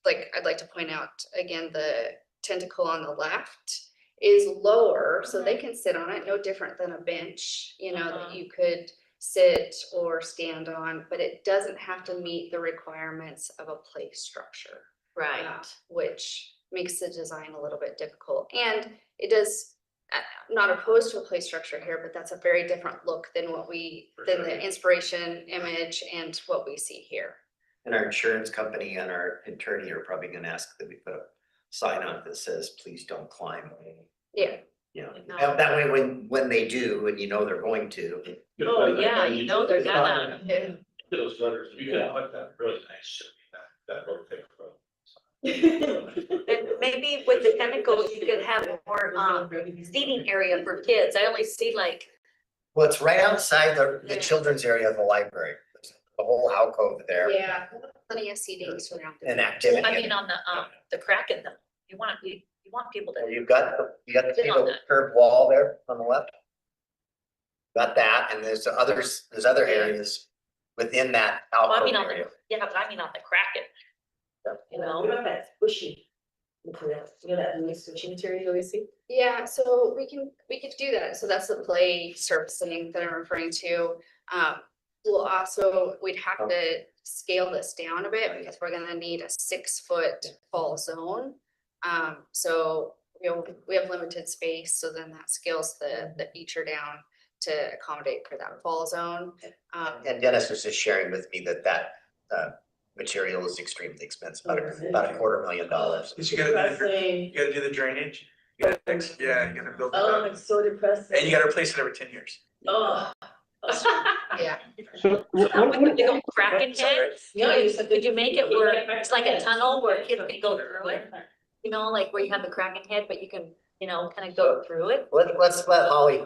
like, I'd like to point out, again, the tentacle on the left is lower, so they can sit on it, no different than a bench, that you could sit or stand on, but it doesn't have to meet the requirements of a play structure. Right. Which makes the design a little bit difficult, and it does, not opposed to a play structure here, but that's a very different look than the inspiration image and what we see here. And our insurance company and our attorney are probably gonna ask that we put a sign on it that says, please don't climb. Yeah. And that way, when they do, and they're going to. Oh, yeah, they're gonna. Those letters, you can put that really nice, shit, that little thing. And maybe with the tentacles, you could have more seating area for kids. I only see like, Well, it's right outside the children's area of the library. There's a whole alcove there. Yeah, plenty of seating surrounding. And activity. I mean, on the crack in them, you want people to. You've got the Sit on little that. curved wall there on the left. Got that, and there's other areas within that Well, I alcove mean, on area. the, yeah, but I mean on the crack it. You know, What about that squishy material? That nice squishy material we see? Yeah, so we could do that. So that's the play surfacing that I'm referring to. We'd have to scale this down a bit, because we're gonna need a 6-foot fall zone. So we have limited space, so then that scales the feature down to accommodate for that fall zone. And Dennis was just sharing with me that material is extremely expensive, about $250,000. Cause you gotta do the drainage, you gotta you gotta build it Oh, up, it's so depressing. and you gotta replace it every 10 years. Oh. Yeah. So with the big old crack in Sorry. it, could you make it where it's like a tunnel where kids can go through it? Like where you have the crack in head, but you can, kind of go through it. Let's let Holly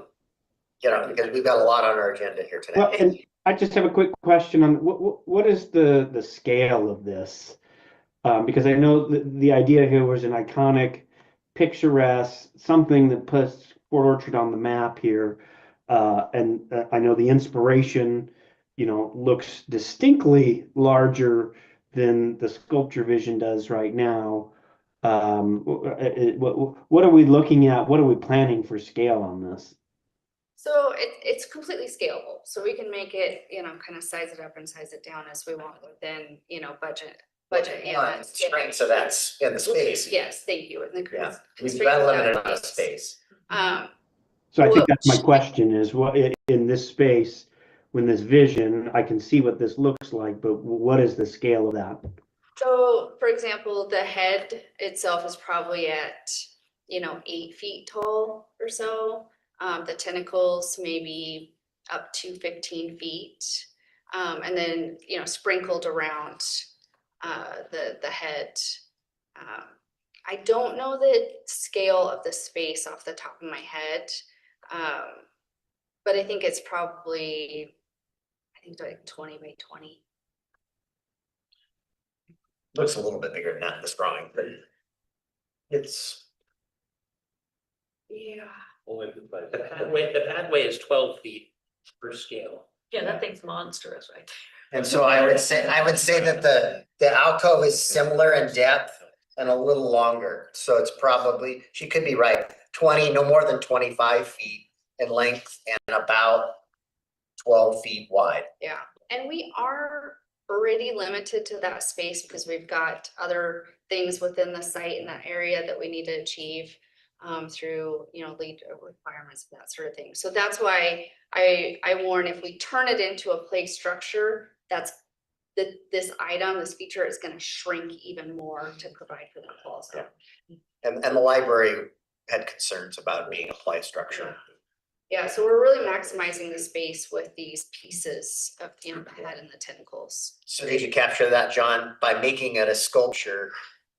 get on, because we've got a lot on our agenda here Well, today. and I just have a quick question on what is the scale of this? Because I know the idea here was an iconic, picturesque, something that puts Port Orchard on the map here. And I know the inspiration, looks distinctly larger than the Sculpture Vision does right now. What are we looking at? What are we planning for scale on this? So it's completely scalable, so we can make it, kind of size it up and size it down as we want within, budget and One, that's getting- strength, so that's in the space. Yes, thank you, in the. Yeah, we've constraint got a of that limited amount of space. space. So I think Well, that's my question is what in this space, when this vision, I can see what this looks like, but what is the scale of that? So, for example, the head itself is probably at, 8 feet tall or so. The tentacles maybe up to 15 feet. And then, sprinkled around the head. I don't know the scale of the space off the top of my head. But I think it's probably, like 20 by 20. Looks a little bit bigger than that, this drawing, but it's, Yeah. Only by. The pathway is 12 feet per scale. Yeah, that thing's monstrous, right? and so I would say that the alcove is similar in depth and a little longer. So it's probably, she could be right, 20, no more than 25 feet in length and about 12 feet wide. Yeah, and we are already limited to that space because we've got other things within the site in that area that we need to achieve through, lead requirements, that sort of thing. So that's why I warn, if we turn it into a play structure, this item, this feature is gonna shrink even more to provide for that fall zone. And the library had concerns about it being a play structure. Yeah, so we're really maximizing the space with these pieces of, the head and the tentacles. So did you capture that, John? By making it a sculpture,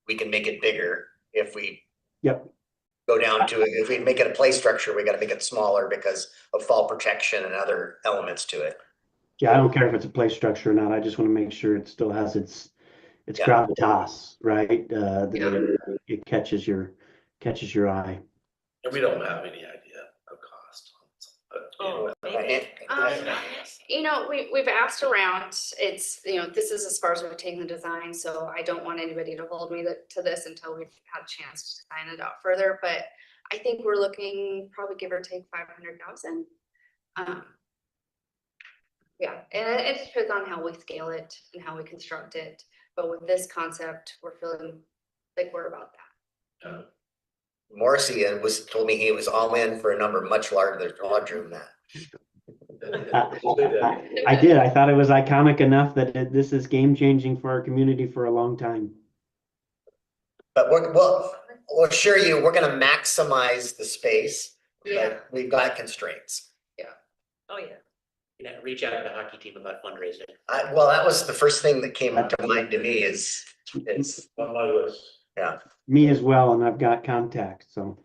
we can make it bigger. If we Yep. go down to it, if we make it a play structure, we gotta make it smaller because of fall protection and other elements to it. Yeah, I don't care if it's a play structure or not. I just want to make sure it still has its Yeah. gravitas, right? That it catches your eye. And we don't have any idea of cost. But, Oh, maybe. We've asked around, it's, this is as far as we've taken the design, so I don't want anybody to hold me to this until we've had a chance to design it out further, but I think we're looking probably give or take 500,000. Yeah, and it depends on how we scale it and how we construct it, but with this concept, we're feeling like we're about that. Morrissey told me he was all in for a number much larger than that. I did. I thought it was iconic enough that this is game changing for our community for a long time. But we'll assure you, we're gonna maximize the space, Yeah. but we've got constraints. Oh, yeah. Reach out to the hockey team about fundraising. Well, that was the first thing that came to mind to me is On my list. Me as well, and I've got contacts, so.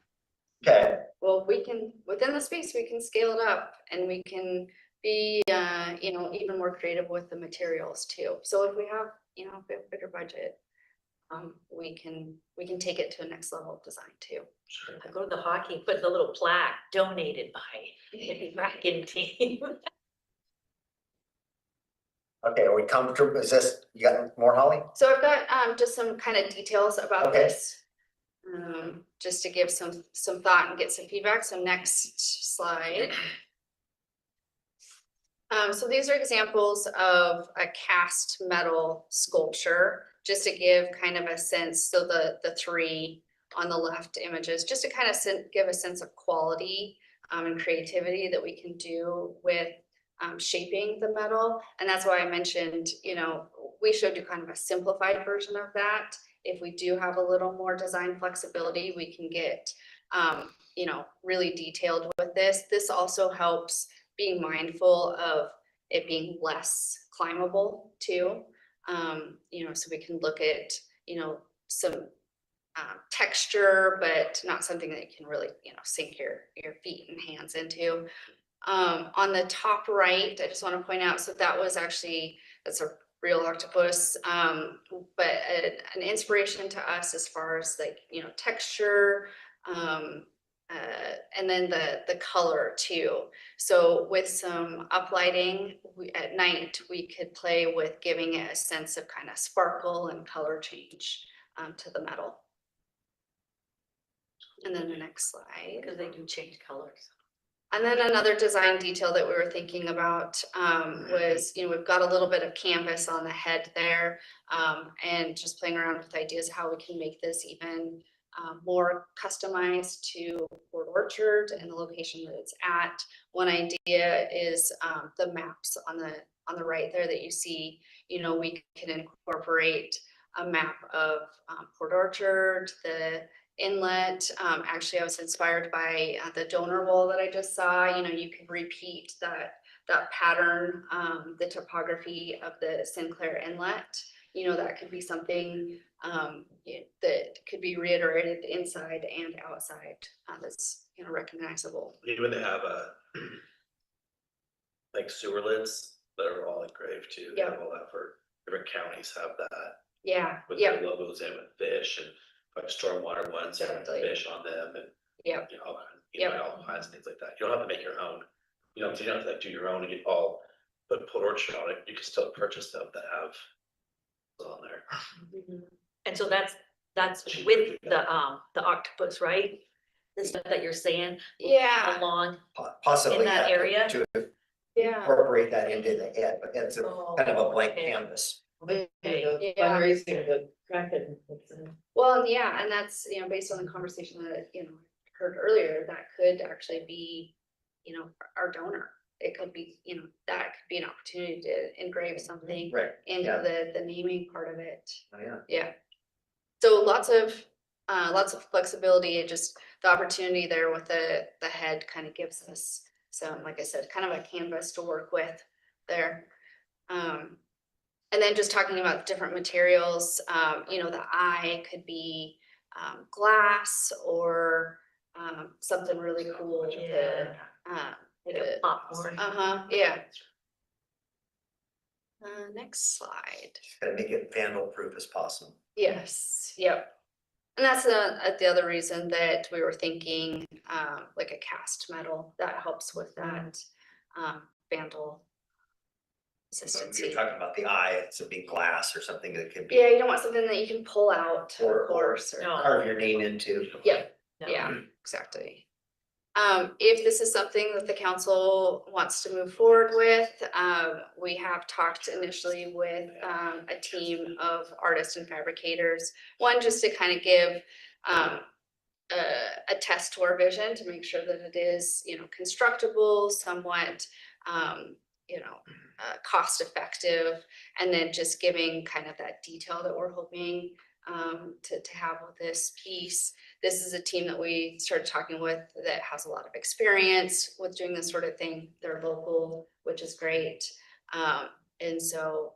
okay. Well, we can, within the space, we can scale it up and we can be, even more creative with the materials too. So if we have, if we have a bigger budget, we can take it to a next level of design too. I go to the hockey, put the little plaque donated by the Kraken team. Okay, are we comfortable? You got more, Holly? So I've got just some kind of details about Okay. this. Just to give some thought and get some feedback. So next slide. So these are examples of a cast metal sculpture, just to give kind of a sense. So the three on the left images, just to kind of give a sense of quality and creativity that we can do with shaping the metal. And that's why I mentioned, we showed you kind of a simplified version of that. If we do have a little more design flexibility, we can get, really detailed with this. This also helps being mindful of it being less climbable too. So we can look at, some texture, but not something that you can really, sink your feet and hands into. On the top right, I just want to point out, so that's a real octopus, but an inspiration to us as far as texture, and then the color too. So with some uplighting at night, we could play with giving it a sense of kind of sparkle and color change to the metal. And then the next slide. Because they do change colors. And then another design detail that we were thinking about was, we've got a little bit of canvas on the head there. And just playing around with ideas how we can make this even more customized to Port Orchard and the location that it's at. One idea is the maps on the right there that you see. We can incorporate a map of Port Orchard, the inlet. Actually, I was inspired by the donor wall that I just saw. You could repeat that pattern, the topography of the Sinclair Inlet. That could be something that could be reiterated inside and outside. That's recognizable. Even they have like sewer lids that are all engraved too. They have all that for different counties have that. Yeah. With Yeah. their logos and with fish and like stormwater ones have Exactly. fish on them and. Yeah. All kinds of things like that. You don't have to make your own. You don't have to like do your own and get all, put Port Orchard on it. You can still purchase them that have on there. And so that's with the octopus, right? The stuff that you're saying Yeah. along Possibly. in that yeah, area? To Yeah. incorporate that into the head, but it's a Oh, kind of a blank okay. canvas. The Yeah. fundraising, the Kraken. Well, yeah, and that's, based on the conversation that, heard earlier, that could actually be, our donor. It could be, that could be an opportunity to engrave something Right. into Yeah. the naming part of it. Oh, yeah. Yeah. So lots of flexibility, and just the opportunity there with the head kind of gives us some, like I said, kind of a canvas to work with there. And then just talking about different materials, the eye could be glass or something really cool. Yeah. Like a popcorn. Yeah. Next slide. Gotta make it vandal proof as possible. Yes, yep. And that's the other reason that we were thinking like a cast metal that helps with that vandal So consistency. you're talking about the eye, it's a big glass or something that could be. Yeah, you don't want something that you can pull out, Or- of course. No. Carve your name into. Yeah, No. yeah, exactly. If this is something that the council wants to move forward with, we have talked initially with a team of artists and fabricators. One, just to kind of give a test to our vision to make sure that it is, constructible, somewhat, cost effective, and then just giving kind of that detail that we're hoping to have with this piece. This is a team that we started talking with that has a lot of experience with doing this sort of thing. They're local, which is great. And so,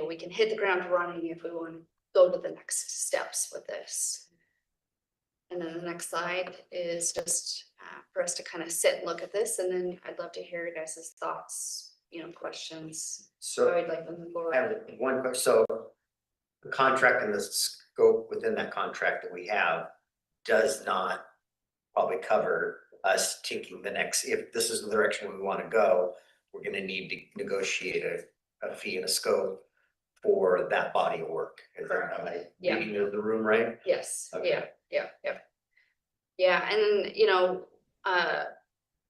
we can hit the ground running if we want to go to the next steps with this. And then the next slide is just for us to kind of sit and look at this, and then I'd love to hear your guys' thoughts, questions. So I'd like them to go. I have one question. So the contract and the scope within that contract that we have does not probably cover us taking the next, if this is the direction we want to go, we're gonna need to negotiate a fee and a scope for that body of work. Is that, am I Yeah. reading the room right? Yes, Okay. yeah, and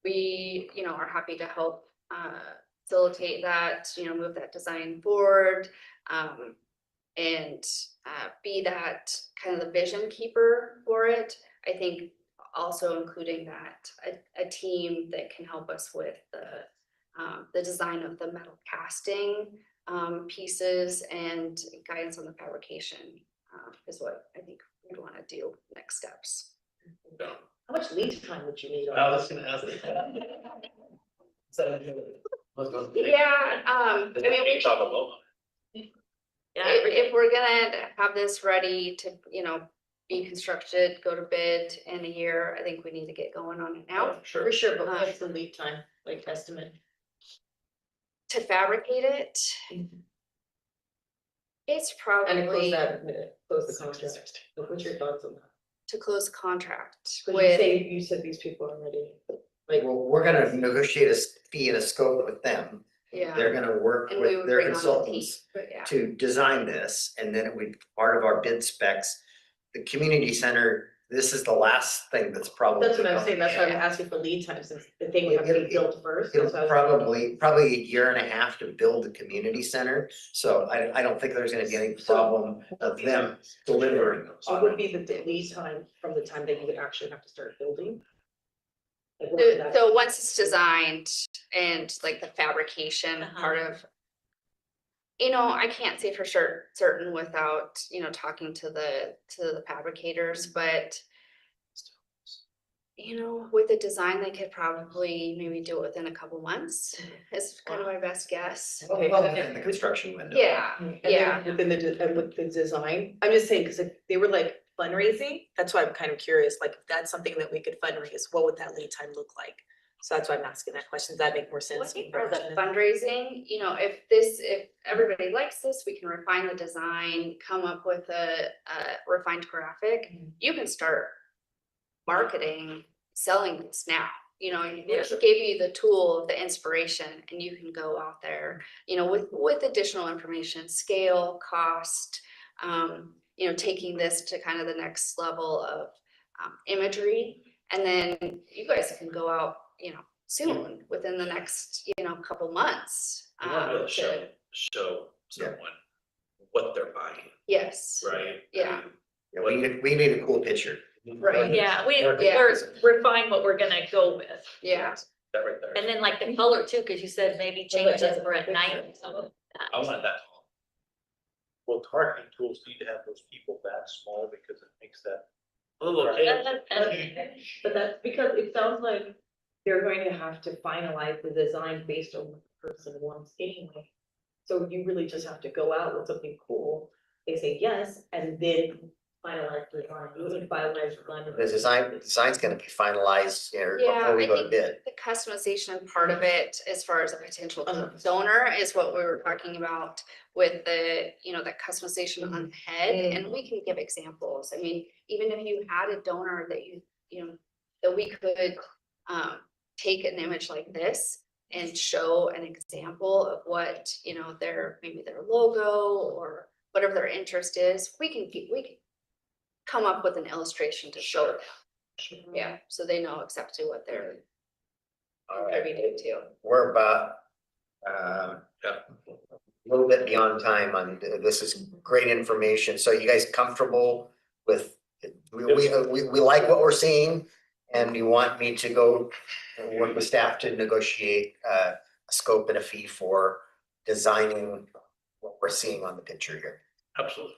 we, are happy to help facilitate that, move that design forward. And be that kind of the vision keeper for it. I think also including that a team that can help us with the design of the metal casting pieces and guidance on the fabrication is what I think we'd want to do next steps. How much lead time would you need on? I was gonna ask that. Yeah, I mean, We talk about. Yeah, if we're gonna have this ready to, be constructed, go to bid in a year, I think we need to get going on it now. For sure, but what's the lead time, like estimate? To fabricate it, it's And close probably close the contract. What's your thoughts on that? to close the contract 'Cause with, you said these people are ready. Like, Well, we're gonna negotiate a fee and a scope with them. yeah. They're gonna work And we with would their bring on the team, consultants but yeah, to design this, and then it would, part of our bid specs. The community center this is the last thing that's probably. That's what I'm saying, that's why I'm Yeah. asking for lead time, since the thing would have to be built first. It'll That's why I was- probably a year and a half to build the community center, so I don't think there's gonna be any problem of them delivering. What would be the lead time from the time that you would actually have to start building? Like, what would that- So once it's designed and like the fabrication part of. You know, I can't say for sure certain without, you know, talking to the fabricators, but. You know, with the design, they could probably maybe do it within a couple months, is kind of my best guess. Okay, Well, okay. in the construction window. Yeah, And yeah. then within and with the design, I'm just saying, cause if they were like fundraising, that's why I'm kind of curious, like, if that's something that we could fundraise, what would that lead time look like? So that's why I'm asking that question, does that make more Well, I sense? think for the fundraising, you know, if everybody likes this, we can refine the design, come up with a refined graphic. You can start marketing, selling this now. You know, we gave you the tool, the inspiration, and you can go out there, you know, with additional information, scale, cost, you know, taking this to kind of the next level of imagery. And then you guys can go out, you know, soon, within the next, you know, couple months. You want to be able to to- show Yeah. someone what they're buying, Yes, right? Yeah. Yeah, we need a cool picture. right, Yeah, we're Yeah. refine what we're gonna go with. yeah. That right there. And then like the color too, cause you said maybe change it for at night or something. I want that. Well, targeting tools need to have those people that small because it makes that. A little kid. But that's because it sounds like they're going to have to finalize the design based on what the person wants anyway. So you really just have to go out with something cool, they say yes, and then finalize the design, you wouldn't finalize the design. The design's gonna be finalized, you know, Yeah, before we I go to think bid. the customization part of it, as far as a potential Uh-huh. donor, is what we were talking about with the, you know, that customization on the head, and we can give examples. I mean, even if you had a donor that you know, that we could take an image like this and show an example of what, you know, maybe their logo or whatever their interest is, we can come up with an illustration to show them. Yeah, so they know exactly what they're All right. contributing to. We're about, Yeah. a little bit beyond time on, this is great information. So you guys comfortable with, we like what we're seeing, and you want me to go work with staff to negotiate a scope and a fee for designing what we're seeing on the picture here. Absolutely.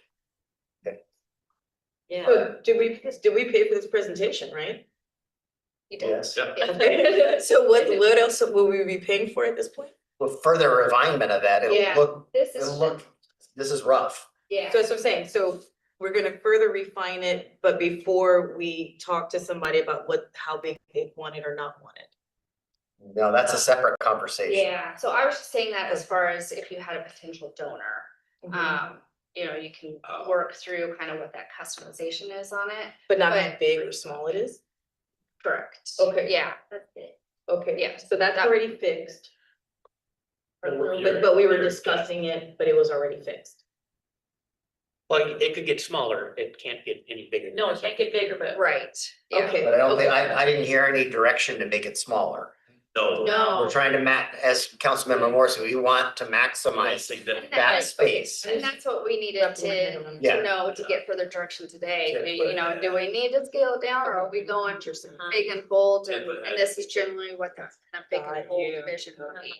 Yeah. So did we pay for this presentation, right? You did. Yes. Yeah. Okay, so what else will we be paying for at this point? With further refinement of that, Yeah. This is, this is rough. yeah, So that's what I'm saying, so we're gonna further refine it, but before we talk to somebody about how big they want it or not want it. No, that's a separate conversation. yeah. So I was just saying that as far as if you had a potential donor, you know, you can work through kind of what that customization is on it. But not how But- big or small it is? Correct. Okay. Yeah, that's it. Okay, Yeah. so that's That- already fixed. Well, we're- But we were discussing it, but it was already fixed. Well, it could get smaller, it can't get any bigger. than No, it this. can't get bigger, but. Right, yeah. Okay. But I don't think, I didn't hear any direction to make it smaller. No. No. We're trying to as Councilmember Morrissey, we want to I maximize think that. that space. And that's what we needed That's the to minimum. Yeah. know to get further direction today. Yeah, You know, do we need to scale it down, or are we going big and bold? And this is generally what the kind of big and Got bold you. vision would be.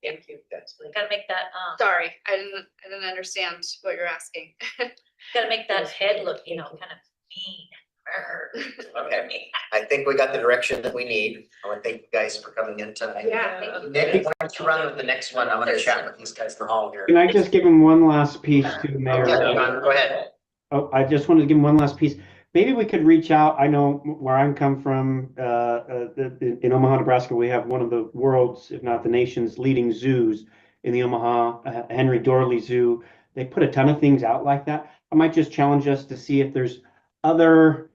Thank you. Gotta make that, Sorry, I didn't understand what you're asking. gotta make that head look, you know, kind of mean. Okay. I think we got the direction that we need. I want to thank you guys for coming in tonight. Yeah, thank you. Nick, why don't you run with the next one? I'm gonna chat with these guys in the hall here. Can I just give him one last piece to the mayor? Okay, John, go ahead. Oh, I just wanted to give him one last piece. Maybe we could reach out. I know where I'm come from, in Omaha, Nebraska, we have one of the world's, if not the nation's leading zoos in the Omaha, Henry Dorley Zoo. They put a ton of things out like that. I might just challenge us to see if there's other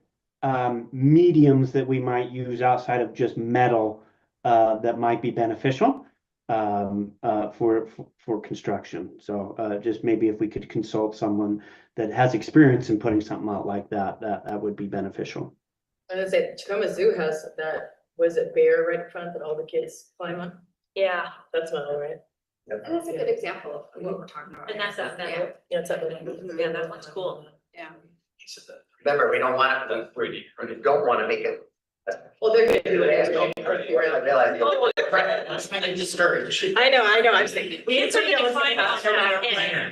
mediums that we might use outside of just metal that might be beneficial for construction. So just maybe if we could consult someone that has experience in putting something out like that, that would be beneficial. And I say Tacoma Zoo has that, was it bear right in front that all the kids climb on? Yeah, That's not all right. And that's a good example of what we're talking about. and that's that, Yeah. Yeah, it's that one. yeah, that one's cool. Yeah. He said that. Remember, we don't want to, we don't want to make it. Well, they're gonna do it. I realize. Oh. It's kind of discouraged. I know, I was thinking. It's already defined out. All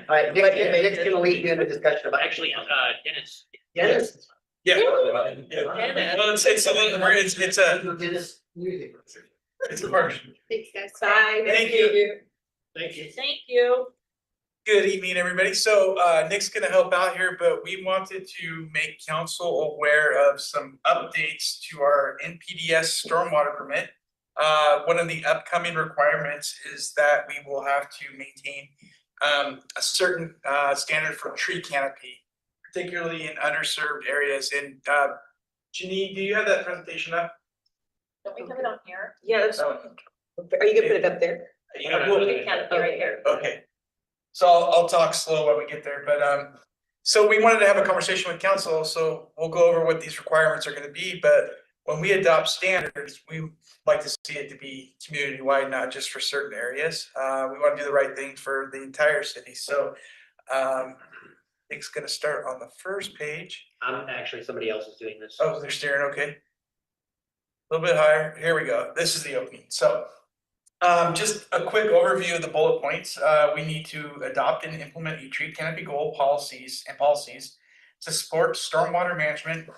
right, Nick's gonna lead you in a discussion about. Actually, Dennis. Dennis. Yeah. Well, it's a little, it's a, Dennis. it's a partnership. Thanks, guys. Bye. Thank you. Thank you. Thank you. Good evening, everybody. So Nick's gonna help out here, but we wanted to make council aware of some updates to our NPDS stormwater permit. One of the upcoming requirements is that we will have to maintain a certain standard for tree canopy, particularly in underserved areas. And Janine, do you have that presentation up? Don't we have it on here? Yeah, that's, Oh, are you gonna put it up there? yeah, we'll- We can't be right here. Okay. So I'll talk slow while we get there, but so we wanted to have a conversation with council, so we'll go over what these requirements are gonna be, but when we adopt standards, we like to see it to be community-wide, not just for certain areas. We wanna do the right thing for the entire city, so Nick's gonna start on the first page. Actually, somebody else is doing this. Oh, they're steering, okay. A little bit higher, here we go, this is the opening, so. Just a quick overview of the bullet points, we need to adopt and implement a tree canopy goal policies to support stormwater management.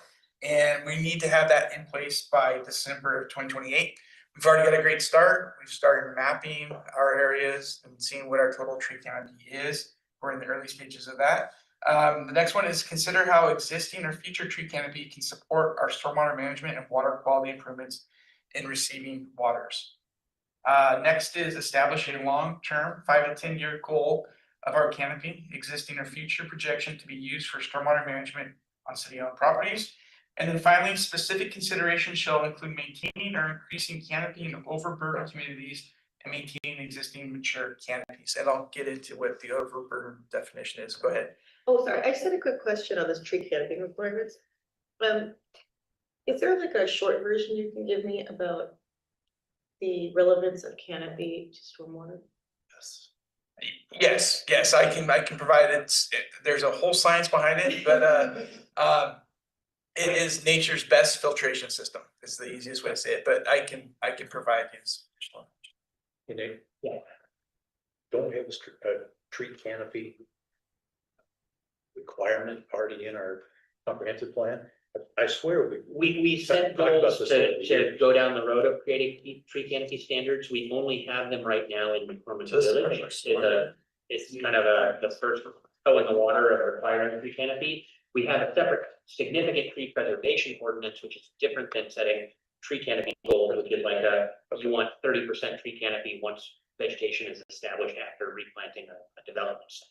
And we need to have that in place by December of 2028. We've already got a great start, we've started mapping our areas and seeing what our total tree canopy is. We're in the early stages of that. The next one is consider how existing or future tree canopy can support our stormwater management and water quality improvements in receiving waters. Next is establish a long-term 5 to 10 year goal of our canopy, existing or future projection to be used for stormwater management on city-owned properties. And then finally, specific considerations shall include maintaining or increasing canopy in overburdened communities and maintaining existing mature canopies. And I'll get into what the overburden definition is. Go ahead. Oh, sorry, I just had a quick question on this tree canopy requirements. Is there like a short version you can give me about the relevance of canopy to stormwater? Yes, I can provide it. There's a whole science behind it, but it is nature's best filtration system. Is the easiest way to say it, but I can provide you some additional. Yeah. Don't we have a tree canopy requirement already in our comprehensive plan? I swear We set Talk about goals this to later. go down the road of creating tree canopy standards. We only have them right now in McCormick So this is Village. pretty It's kind of the first toe in the water of requiring tree canopy. We have a separate significant tree preservation ordinance, which is different than setting tree canopy goals, which is like you want 30% tree canopy once vegetation is established after replanting a development site.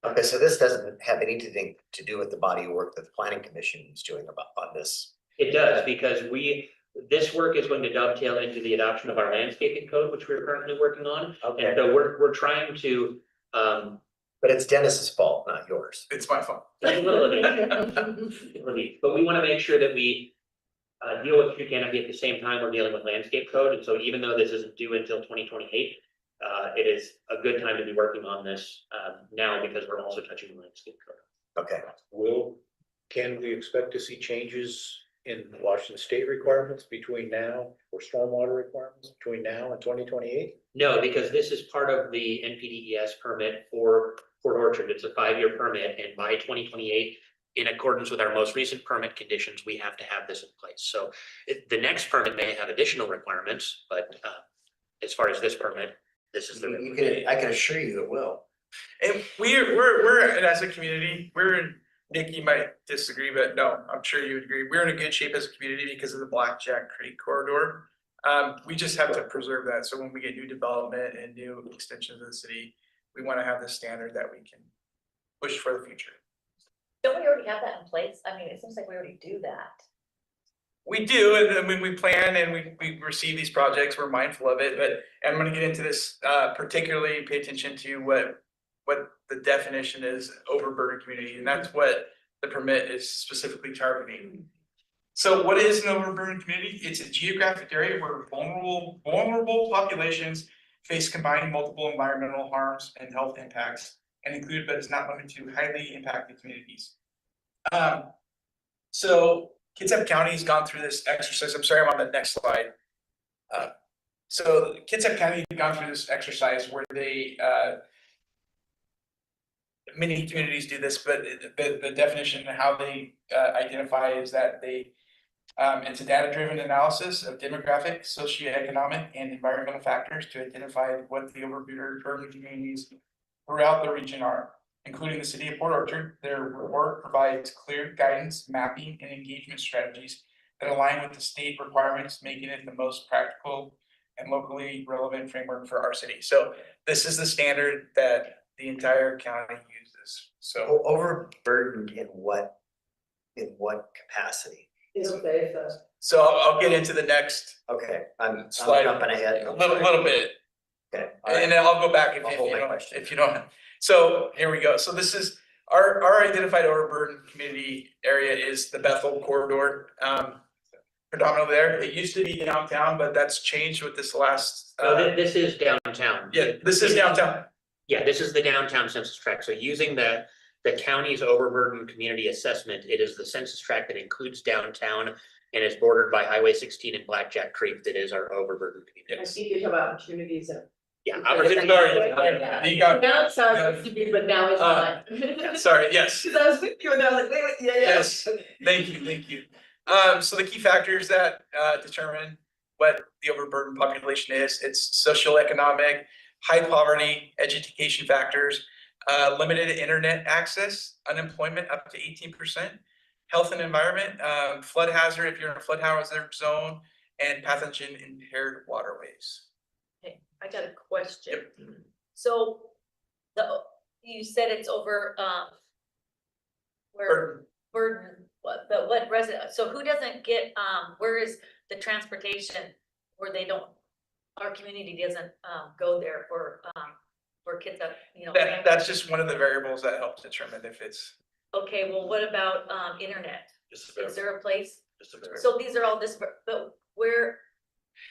Okay, so this doesn't have anything to do with the body of work that the planning commission is doing on this. It does, because this work is going to dovetail into the adoption of our landscaping code, which we're currently working on. And Okay, so we're trying to, but it's Dennis's fault, not yours. It's my fault. a little bit, but we want to make sure that we deal with tree canopy at the same time we're dealing with landscape code. And so even though this isn't due until 2028, it is a good time to be working on this now because we're also touching the landscape code. Okay, can we expect to see changes in Washington state requirements between now, or stormwater requirements between now and 2028? No, because this is part of the NPDES permit for Port Orchard. It's a 5-year permit, and by 2028, in accordance with our most recent permit conditions, we have to have this in place. So the next permit may have additional requirements, but as far as this permit, this is the. I can assure you it will. And we're as a community, Nick, you might disagree, but no, I'm sure you would agree. We're in a good shape as a community because of the Blackjack Creek corridor. We just have to preserve that. So when we get new development and new extensions of the city, we want to have the standard that we can push for the future. Don't we already have that in place? I mean, it seems like we already do that. We do, and then when we plan and we receive these projects, we're mindful of it, but I'm gonna get into this, particularly pay attention to what the definition is, overburdened community, and that's what the permit is specifically targeting. So what is an overburdened community? It's a geographic area where vulnerable populations face combined multiple environmental harms and health impacts, and include but is not limited to highly impacted communities. So Kitsap County has gone through this exercise. I'm sorry, I'm on the next slide. So Kitsap County has gone through this exercise where they, many communities do this, but the definition and how they identify is that they, it's a data-driven analysis of demographic, socioeconomic, and environmental factors to identify what the overburdened communities throughout the region are, including the city of Port Orchard. Their report provides clear guidance, mapping, and engagement strategies that align with the state requirements, making it the most practical and locally relevant framework for our city. So this is the standard that the entire county uses. So Overburdened in what capacity? so I'll get into the next Okay, I'm slide jumping ahead. a little bit. Okay. all right. And then I'll go back I'll hold my you question. if you don't. So here we go. So this is our identified overburden community area is the Bethel corridor. Predominantly there. It used to be downtown, but that's changed with this last. This is downtown. Yeah, this is downtown. Yeah, this is the downtown census tract. So using the county's overburden community assessment, it is the census tract that includes downtown and is bordered by Highway 16 and Blackjack Creek that is our overburden community. think you talk about opportunities. Yeah, Sorry. You got- Now it sounds to be, but now it's not. Sorry, yes. Cause I was with you and I was like, wait, yeah. Yes, thank you. So the key factors that determine what the overburdened population is, it's socioeconomic, high poverty, education factors, limited internet access, unemployment up to 18%, health and environment, flood hazard if you're in a flood hazard zone, and pathogen impaired waterways. Okay, I got a question. So you said it's over, where burden, but what resident, so who doesn't get, where is the transportation where they don't, our community doesn't, go there for kids that, you know. That's just one of the variables that helps determine if it's. Okay, well, what about, internet? Just a Is there a place? just a So these are all but where?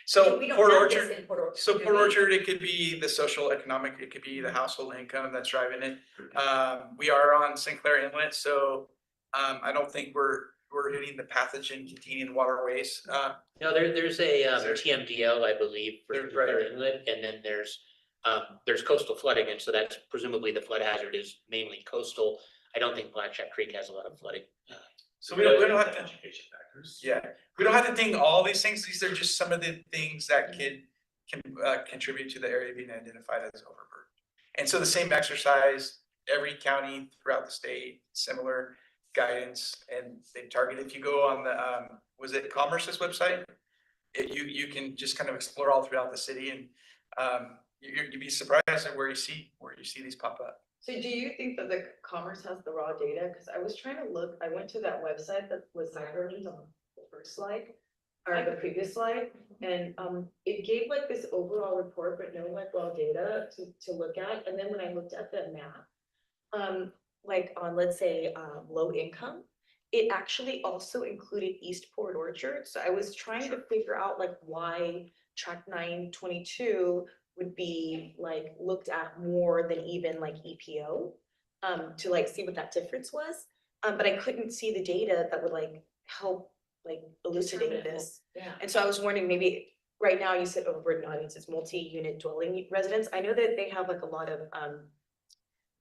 So we don't Port have this Orchard, in Port Orchard, so do Port we? Orchard, it could be the social economic, it could be the household income that's driving it. We are on Sinclair Inlet, so I don't think we're hitting the pathogen containing waterways. No, there's a There- TMDL, I believe, for There's- right. Sinclair Inlet, and then there's coastal flooding, and so that's presumably the flood hazard is mainly coastal. I don't think Blackjack Creek has a lot of flooding. So we don't have to, education factors. yeah, we don't have to ding all these things. These are just some of the things that can contribute to the area being identified as overburdened. And so the same exercise, every county throughout the state, similar guidance, and they target, if you go on the, was it Commerce's website? You can just kind of explore all throughout the city, and you'd be surprised at where you see these pop up. So do you think that the Commerce has the raw data? Cause I was trying to look, I went to that website that was highlighted on the first slide. Or the previous slide, and it gave like this overall report, but no like raw data to look at, and then when I looked at the map. Like on, let's say, low income, it actually also included East Port Orchard, so I was trying to figure out like why track 922 would be like looked at more than even like EPO. To like see what that difference was, but I couldn't see the data that would like help like elucidate this. Yeah. And so I was wondering, maybe right now you said overburden audiences, multi-unit dwelling residents. I know that they have like a lot of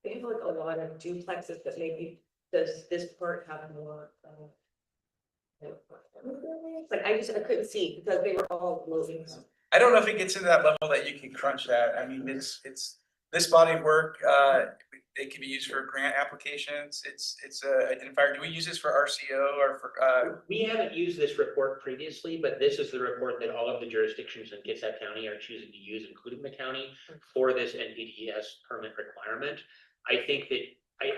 duplexes, but maybe does this part have more? Like I couldn't see because they were all low income. I don't know if it gets into that level that you can crunch that. I mean, it's this body of work, it can be used for grant applications. It's a identifier. Do we use this for RCO or for, We haven't used this report previously, but this is the report that all of the jurisdictions in Kitsap County are choosing to use, including the county, for this NPDES permit requirement. I think that,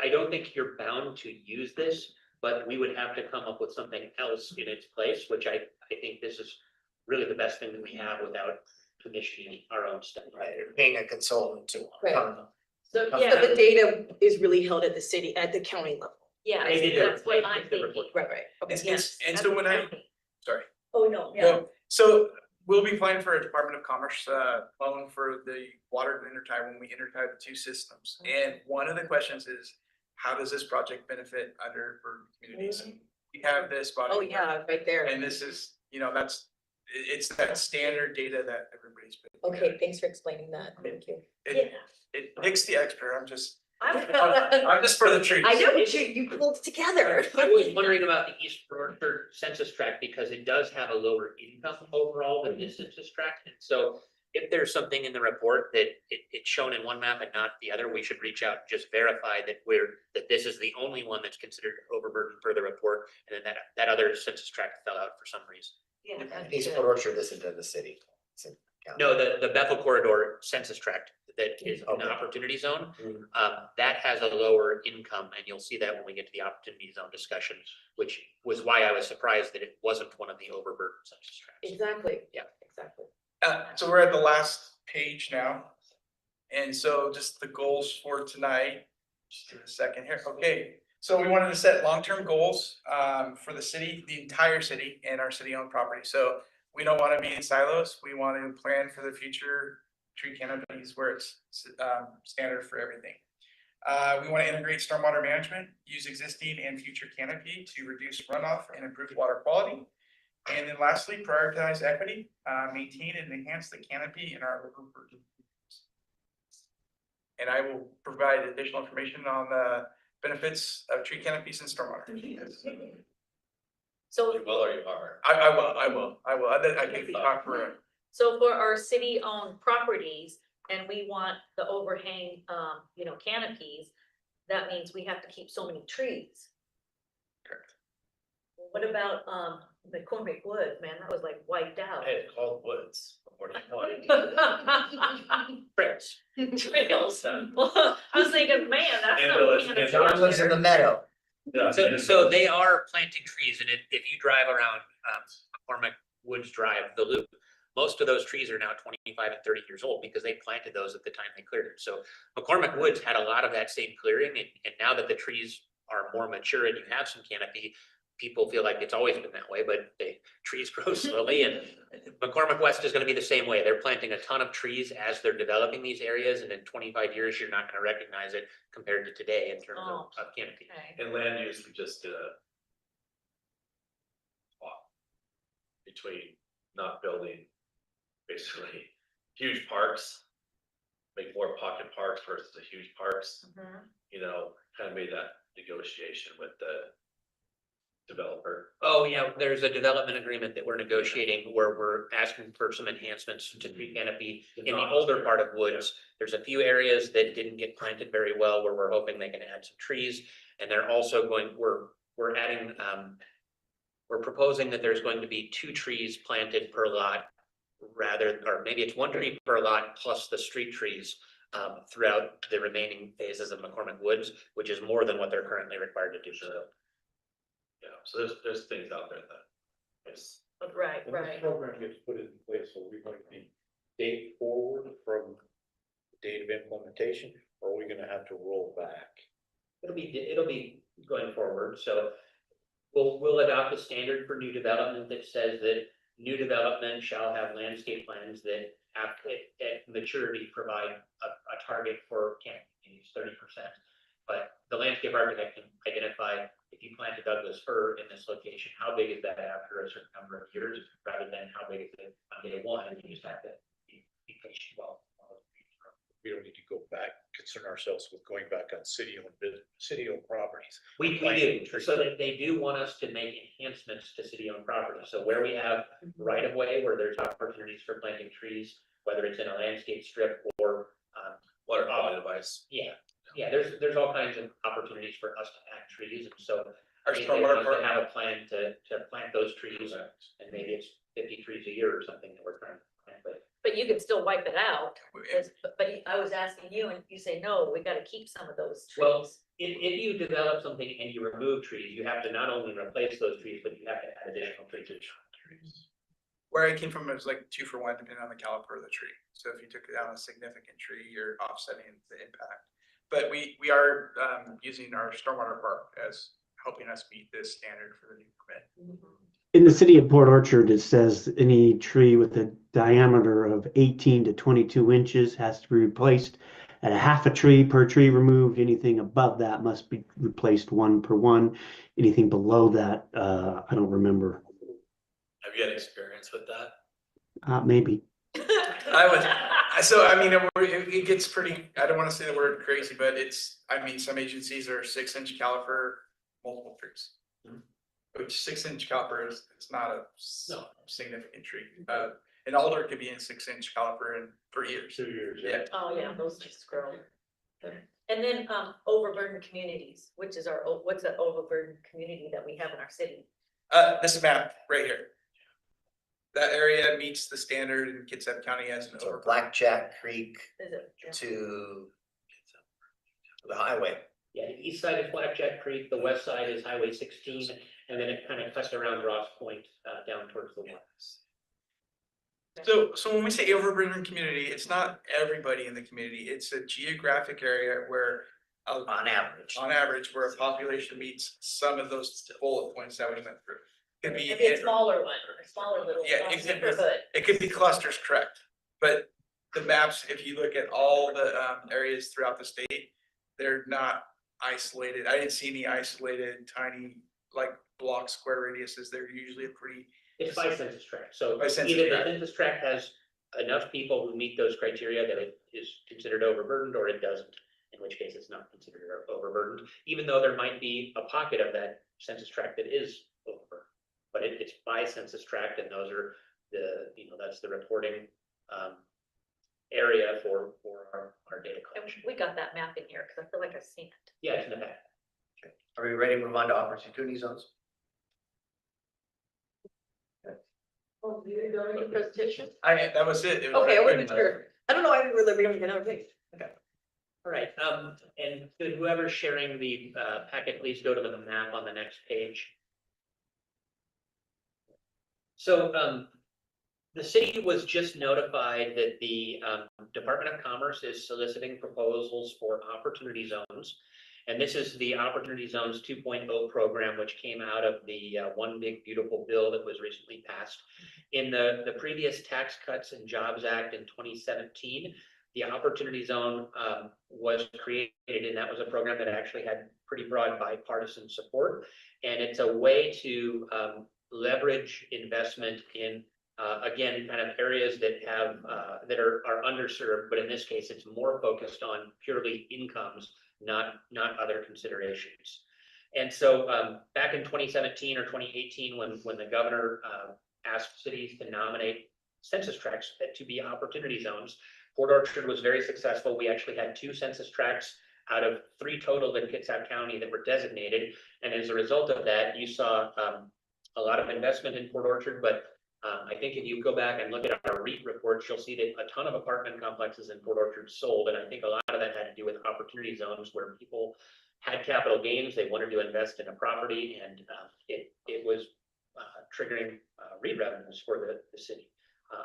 I don't think you're bound to use this, but we would have to come up with something else in its place, which I think this is really the best thing that we have without commissioning our own stuff. Right, being a consultant to. Right. come. So, So yeah, the data is really held at the city, at the county level. Yeah, They did that's what the I'm thinking. report. Right. Okay. And so when I, sorry. Oh, no, yeah. Well, so we'll be applying for a Department of Commerce loan for the water intertie when we intertie the two systems. And one of the questions is, how does this project benefit underburdened communities? And we have this body. Oh, of work, yeah, right there. And this is, it's that standard data that everybody's been. Okay, thanks for explaining that. Thank you. It Nick's the expert. I'm just I just for the trees. I know, you pulled it together. I was wondering about the East Orchard census tract because it does have a lower income overall than this census tract. And so if there's something in the report that it's shown in one map and not the other, we should reach out and just verify that this is the only one that's considered overburdened per the report. And then that other census tract fell out for some reason. Yeah. that's East good. Port Orchard, this is in the city. It's in county. No, the Bethel corridor census tract that is in Okay. the opportunity zone, Mhm. that has a lower income, and you'll see that when we get to the opportunity zone discussion, which was why I was surprised that it wasn't one of the overburdened census tracts. Exactly. Yeah. Exactly. So we're at the last page now. And so just the goals for tonight, just give it a second here. Okay, so we wanted to set long-term goals for the city, the entire city and our city-owned property. So we don't want to be in silos. We want to plan for the future tree canopies where it's standard for everything. We want to integrate stormwater management, use existing and future canopy to reduce runoff and improve water quality. And then lastly, prioritize equity, maintain and enhance the canopy in our local communities. And I will provide additional information on the benefits of tree canopies and stormwater. So, You will or you are. I will. I can talk for it. so for our city-owned properties, and we want the overhang, canopies, that means we have to keep so many trees. Correct. What about, McCormick Woods, man, that was like wiped out. Hey, it's called woods. What do you want? Trails. Trails. Well, I was thinking, man, that's And not. village, canopy and out John lives in there. the meadow. Yeah. So they are planting trees, and if you drive around McCormick Woods Drive, the loop, most of those trees are now 25 and 30 years old because they planted those at the time they cleared it. So McCormick Woods had a lot of that same clearing, and now that the trees are more mature and you have some canopy, people feel like it's always been that way, but trees grow slowly, and McCormick West is going to be the same way. They're planting a ton of trees as they're developing these areas, and in 25 years, you're not going to recognize it compared to today in terms of canopy. Okay. In land use, we just did a swap between not building basically huge parks, make more pocket parks versus the huge parks, Mhm. kind of made that negotiation with the developer. Oh, yeah, there's a development agreement that we're negotiating where we're asking for some enhancements to tree canopy in the older part of Woods. There's a few areas that didn't get planted very well where we're hoping they can add some trees. And they're also we're adding, we're proposing that there's going to be 2 trees planted per lot or maybe it's 1 tree per lot plus the street trees throughout the remaining phases of McCormick Woods, which is more than what they're currently required to do. So Yeah, so there's things out there that is, Right, When this right. program gets put in place, are we going to be date forward from the date of implementation, or are we gonna have to roll back? it'll be going forward, so we'll adopt a standard for new development that says that new development shall have landscape plans that at maturity provide a target for canopy, 30%. But the landscape architect can identify if you plant a Douglas fir in this location, how big is that after a certain number of years, rather than how big is it on day one, and you just have to be patient while We don't need to go back, concern ourselves with going back on city-owned properties. We do, so that they do want us to make enhancements to city-owned property. So where we have right of way, where there's opportunities for planting trees, whether it's in a landscape strip or water quality device. Yeah, there's all kinds of opportunities for us to add trees, and so Our I think they stormwater want us to part, have a plan to plant those trees, and maybe it's 50 trees a year or something that we're trying to plant, but But you can still wipe it out, but I was asking you and you say, no, we gotta keep some of those Well, trees. if you develop something and you remove trees, you have to not only replace those trees, but you have to add additional trees. where I came from, it was like 2 for 1, depending on the caliper of the tree. So if you took down a significant tree, you're offsetting the impact. but we are using our stormwater park as helping us meet this standard for the new permit. In the city of Port Orchard, it says any tree with a diameter of 18 to 22 inches has to be replaced at a half a tree per tree removed. Anything above that must be replaced one per one. Anything below that, I don't remember. Have you had experience with that? Maybe. So I mean, it gets pretty, I don't wanna say the word crazy, but I mean, some agencies are 6-inch caliper, multiple trees. Which 6-inch caliper is not a significant tree. An alder could be in 6-inch caliper for years. 2 years. Yeah. Oh, yeah, those just grow. And then, overburdened communities, which is what's the overburdened community that we have in our city? This map right here. That area meets the standard in Kitsap County as an So overburden. Blackjack Creek Is it? Yeah. to the highway. Yeah, the east side is Blackjack Creek, the west side is Highway 16, and then it kind of cuts around Ross Point, down towards the west. So when we say overburdened community, it's not everybody in the community. It's a geographic area where On average. on average, where a population meets some of those bullet points that we went through. Could be, Maybe a smaller one, a smaller little. Yeah, exactly. neighborhood. it could be clusters, correct? But the maps, if you look at all the areas throughout the state, they're not isolated. I didn't see any isolated tiny like block square radiuses. They're usually a pretty. It's by census tract, so By census either the tract. census tract has enough people who meet those criteria that it is considered overburdened, or it doesn't, in which case it's not considered overburdened, even though there might be a pocket of that census tract that is overburdened. But it's by census tract, and those are that's the reporting area for our data And collection. we got that map in here, because I feel like I've seen it. Yeah, it's in the back. Are we ready to move on to opportunity zones? Oh, you didn't go into presentation? That was it. It was Okay, I very wasn't quick. sure. I don't know why we were living on another page. All right, and could whoever's sharing the packet, please go to the map on the next page. So the city was just notified that the Department of Commerce is soliciting proposals for opportunity zones. And this is the Opportunity Zones 2.0 program, which came out of the One Big Beautiful Bill that was recently passed. In the previous Tax Cuts and Jobs Act in 2017, the Opportunity Zone was created, and that was a program that actually had pretty broad bipartisan support. And it's a way to leverage investment in, again, kind of areas that have that are underserved, but in this case, it's more focused on purely incomes, not other considerations. And so back in 2017 or 2018, when the governor asked cities to nominate census tracts to be opportunity zones, Port Orchard was very successful. We actually had 2 census tracts out of 3 total in Kitsap County that were designated. And as a result of that, you saw a lot of investment in Port Orchard, but I think if you go back and look at our REIT reports, you'll see that a ton of apartment complexes in Port Orchard sold. And I think a lot of that had to do with opportunity zones where people had capital gains, they wanted to invest in a property, and it was triggering REIT revenues for the city.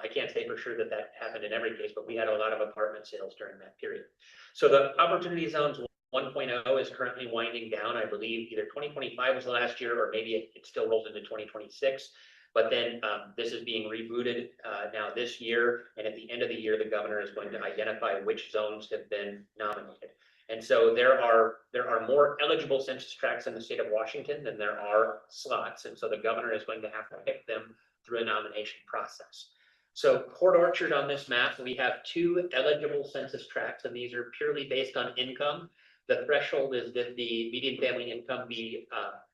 I can't say for sure that happened in every case, but we had a lot of apartment sales during that period. So the Opportunity Zones 1.0 is currently winding down. I believe either 2025 was the last year, or maybe it still rolls into 2026. But then this is being rebooted now this year, and at the end of the year, the governor is going to identify which zones have been nominated. And so there are more eligible census tracts in the state of Washington than there are slots, and so the governor is going to have to pick them through a nomination process. So Port Orchard on this map, we have 2 eligible census tracts, and these are purely based on income. The threshold is that the median family income be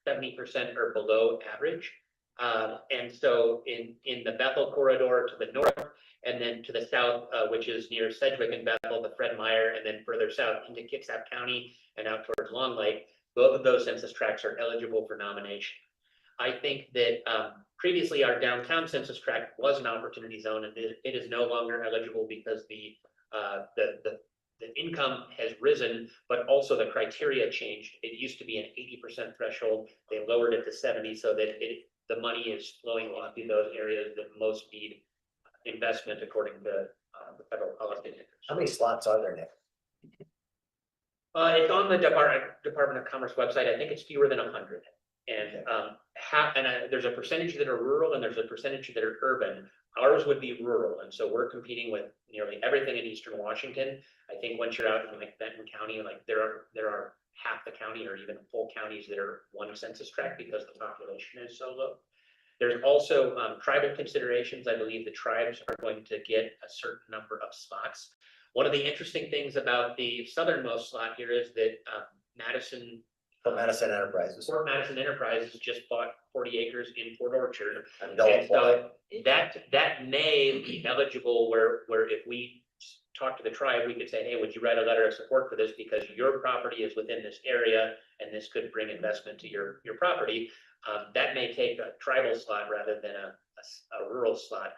70% or below average. And so in the Bethel corridor to the north, and then to the south, which is near Sedgwick and Bethel, the Fred Meyer, and then further south into Kitsap County and out towards Long Lake, both of those census tracts are eligible for nomination. I think that previously our downtown census tract was an opportunity zone, and it is no longer eligible because the income has risen, but also the criteria changed. It used to be an 80% threshold. They lowered it to 70 so that the money is flowing into those areas that most need investment according to the federal policy. How many slots are there, Nick? It's on the Department of Commerce website. I think it's fewer than 100. And there's a percentage that are rural and there's a percentage that are urban. Ours would be rural, and so we're competing with nearly everything in Eastern Washington. I think once you're out in like Benton County, like there are half the county or even whole counties that are one census tract because the population is so low. There's also tribal considerations. I believe the tribes are going to get a certain number of spots. One of the interesting things about the southernmost slot here is that Fort Madison Enterprises. Fort Madison Enterprises just bought 40 acres in Port Orchard. And they'll And apply. so that may be eligible where if we talk to the tribe, we could say, hey, would you write a letter of support for this because your property is within this area and this could bring investment to your property. That may take a tribal slot rather than a rural slot.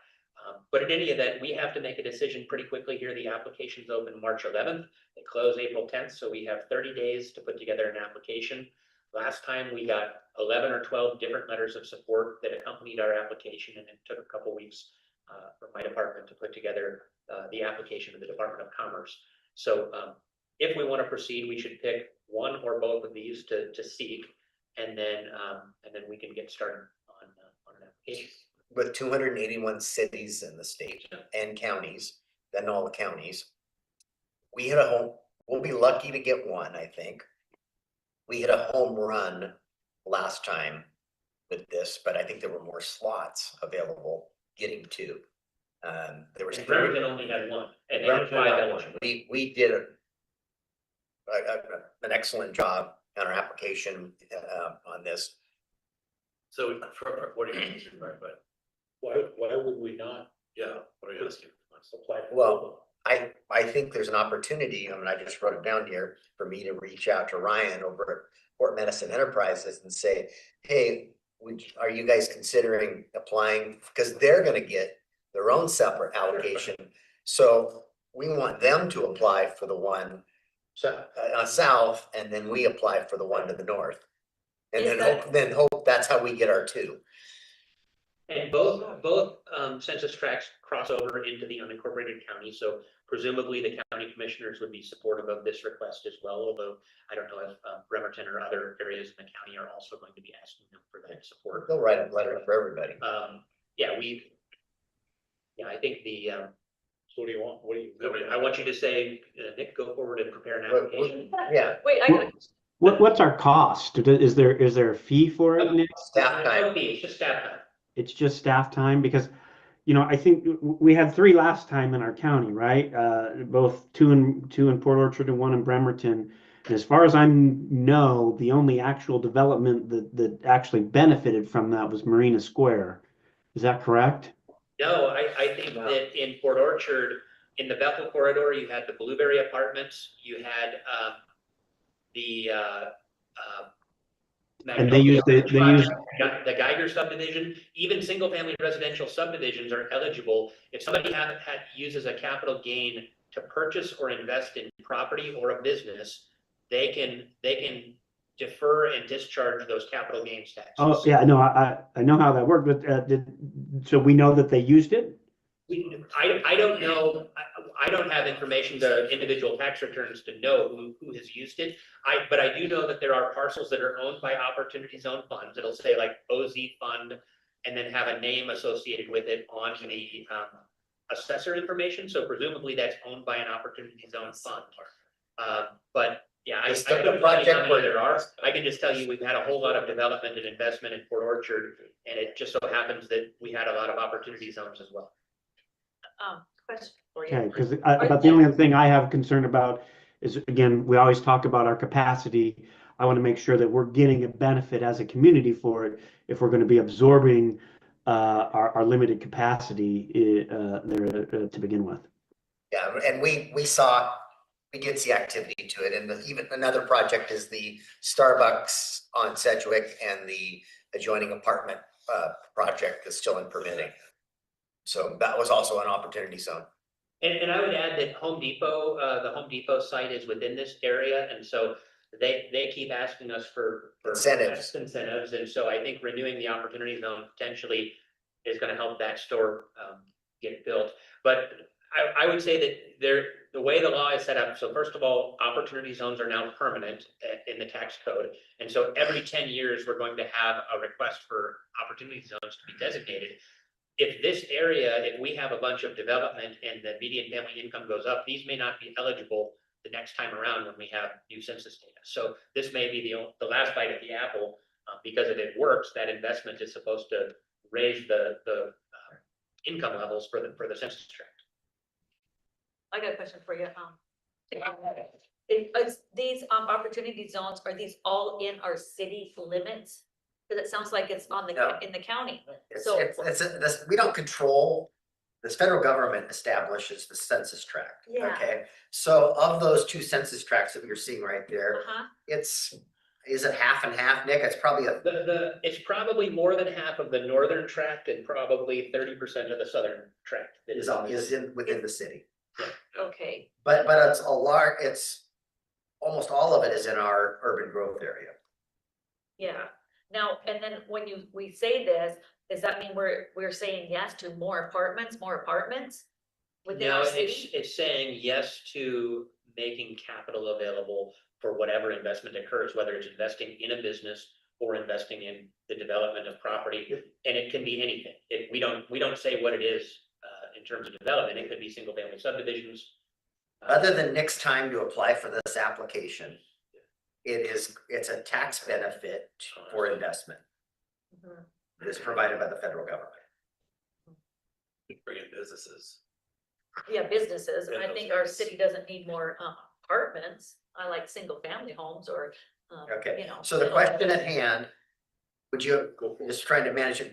But in any event, we have to make a decision pretty quickly here. The applications open March 11th. They close April 10th, so we have 30 days to put together an application. Last time we got 11 or 12 different letters of support that accompanied our application, and it took a couple weeks for my department to put together the application to the Department of Commerce. So if we want to proceed, we should pick one or both of these to seek, and then we can get started on an application. With 281 cities in the state and counties, then all the counties. We hit a home, we'll be lucky to get one, I think. We hit a home run last time with this, but I think there were more slots available getting two. There was. Bremerton only had one, and they had 5 eligible. We did an excellent job on our application on this. So what do you mean, but Why would we not yeah, what are you asking? apply? for Well, I think there's an opportunity, I mean, I just wrote it down here, for me to reach out to Ryan over at Fort Medicine Enterprises and say, hey, are you guys considering applying? Because they're gonna get their own separate allocation. So we want them to apply for the one south, and then we apply for the one to the north. And then hope that's how we get our two. And both census tracts cross over into the unincorporated county, so presumably the county commissioners would be supportive of this request as well, although I don't know if Bremerton or other areas in the county are also going to be asking them for that support. They'll write a letter for everybody. I think the, So what do you want? What do you? I want you to say, Nick, go forward and prepare an application. Yeah, Wait, I gotta, What's our cost? Is there a fee for it, Nick? staff time. It's just staff time. It's just staff time because, I think we had 3 last time in our county, right? Both two in Port Orchard and 1 in Bremerton. And as far as I know, the only actual development that actually benefited from that was Marina Square. Is that correct? No, I think that in Port Orchard, in the Bethel corridor, you had the Blueberry Apartments, you had the And they use the Geiger subdivision. Even single family residential subdivisions are eligible if somebody uses a capital gain to purchase or invest in property or a business. They can defer and discharge those capital gains taxes. Oh, yeah, no, I know how that worked, but so we know that they used it? I don't know, I don't have information to individual tax returns to know who has used it. But I do know that there are parcels that are owned by Opportunity Zone funds. It'll say like OZ Fund and then have a name associated with it on the assessor information. So presumably that's owned by an Opportunity Zone fund. But yeah, I don't know how many there are. I can just tell you, we've had a whole lot of development and investment in Port Orchard, and it just so happens that we had a lot of Opportunity Zones as well. question for you. Okay, because about the only other thing I have concern about is, again, we always talk about our capacity. I want to make sure that we're getting a benefit as a community for it if we're going to be absorbing our limited capacity there to begin with. Yeah, and we did see activity to it, and even another project is the Starbucks on Sedgwick and the adjoining apartment project is still in permitting. So that was also an Opportunity Zone. And I would add that Home Depot, the Home Depot site is within this area, and so they keep asking us for Incentives. incentives, and so I think renewing the Opportunity Zone potentially is going to help that store get built. But I would say that the way the law is set up, so first of all, opportunity zones are now permanent in the tax code. And so every 10 years, we're going to have a request for opportunity zones to be designated. If this area, if we have a bunch of development and the median family income goes up, these may not be eligible the next time around when we have new census data. So this may be the last bite at the apple, because if it works, that investment is supposed to raise the income levels for the census tract. I got a question for you. These opportunity zones, are these all in our city limits? Cause it sounds like it's on No. in the county. It's, So- we don't control, this federal government establishes the census tract, Yeah. okay? So of those 2 census tracts that you're seeing right there, Uh-huh. is it half and half, Nick? It's probably a, It's probably more than half of the northern tract and probably 30% of the southern tract. that is within the city. Okay, But it's a large, it's, almost all of it is in our urban growth area. yeah. Now, and then when we say this, does that mean we're saying yes to more apartments within No, our it's, city? it's saying yes to making capital available for whatever investment occurs, whether it's investing in a business or investing in the development of property, and it can be anything. We don't say what it is, in terms of development. It could be single family subdivisions. Other than Nick's time to apply for this application, it's a tax benefit for investment. Mhm. It is provided by the federal government. Bring in businesses. Yeah, businesses, and Yeah, I think those our things. city doesn't need more apartments. I like single family homes or, Okay, you know. so the question at hand, would you, just trying to manage it.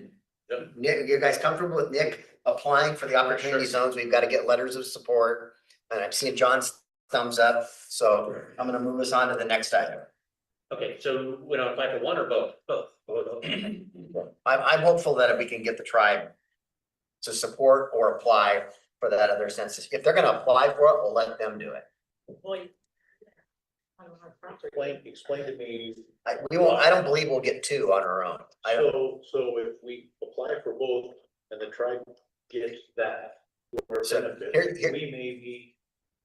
Yep. Nick, you guys comfortable with Nick applying for the opportunity zones? We've got to get letters of support. And I'm seeing John's thumbs up, so I'm gonna move us on to the next item. Okay, so we don't apply for one or both? Both. I'm hopeful that if we can get the tribe to support or apply for that other census, if they're gonna apply for it, we'll let them do it. Boy. Explain to me, I don't believe we'll get 2 on our own. I don't, so if we apply for both and the tribe gets that, or So, benefit, here- we may be.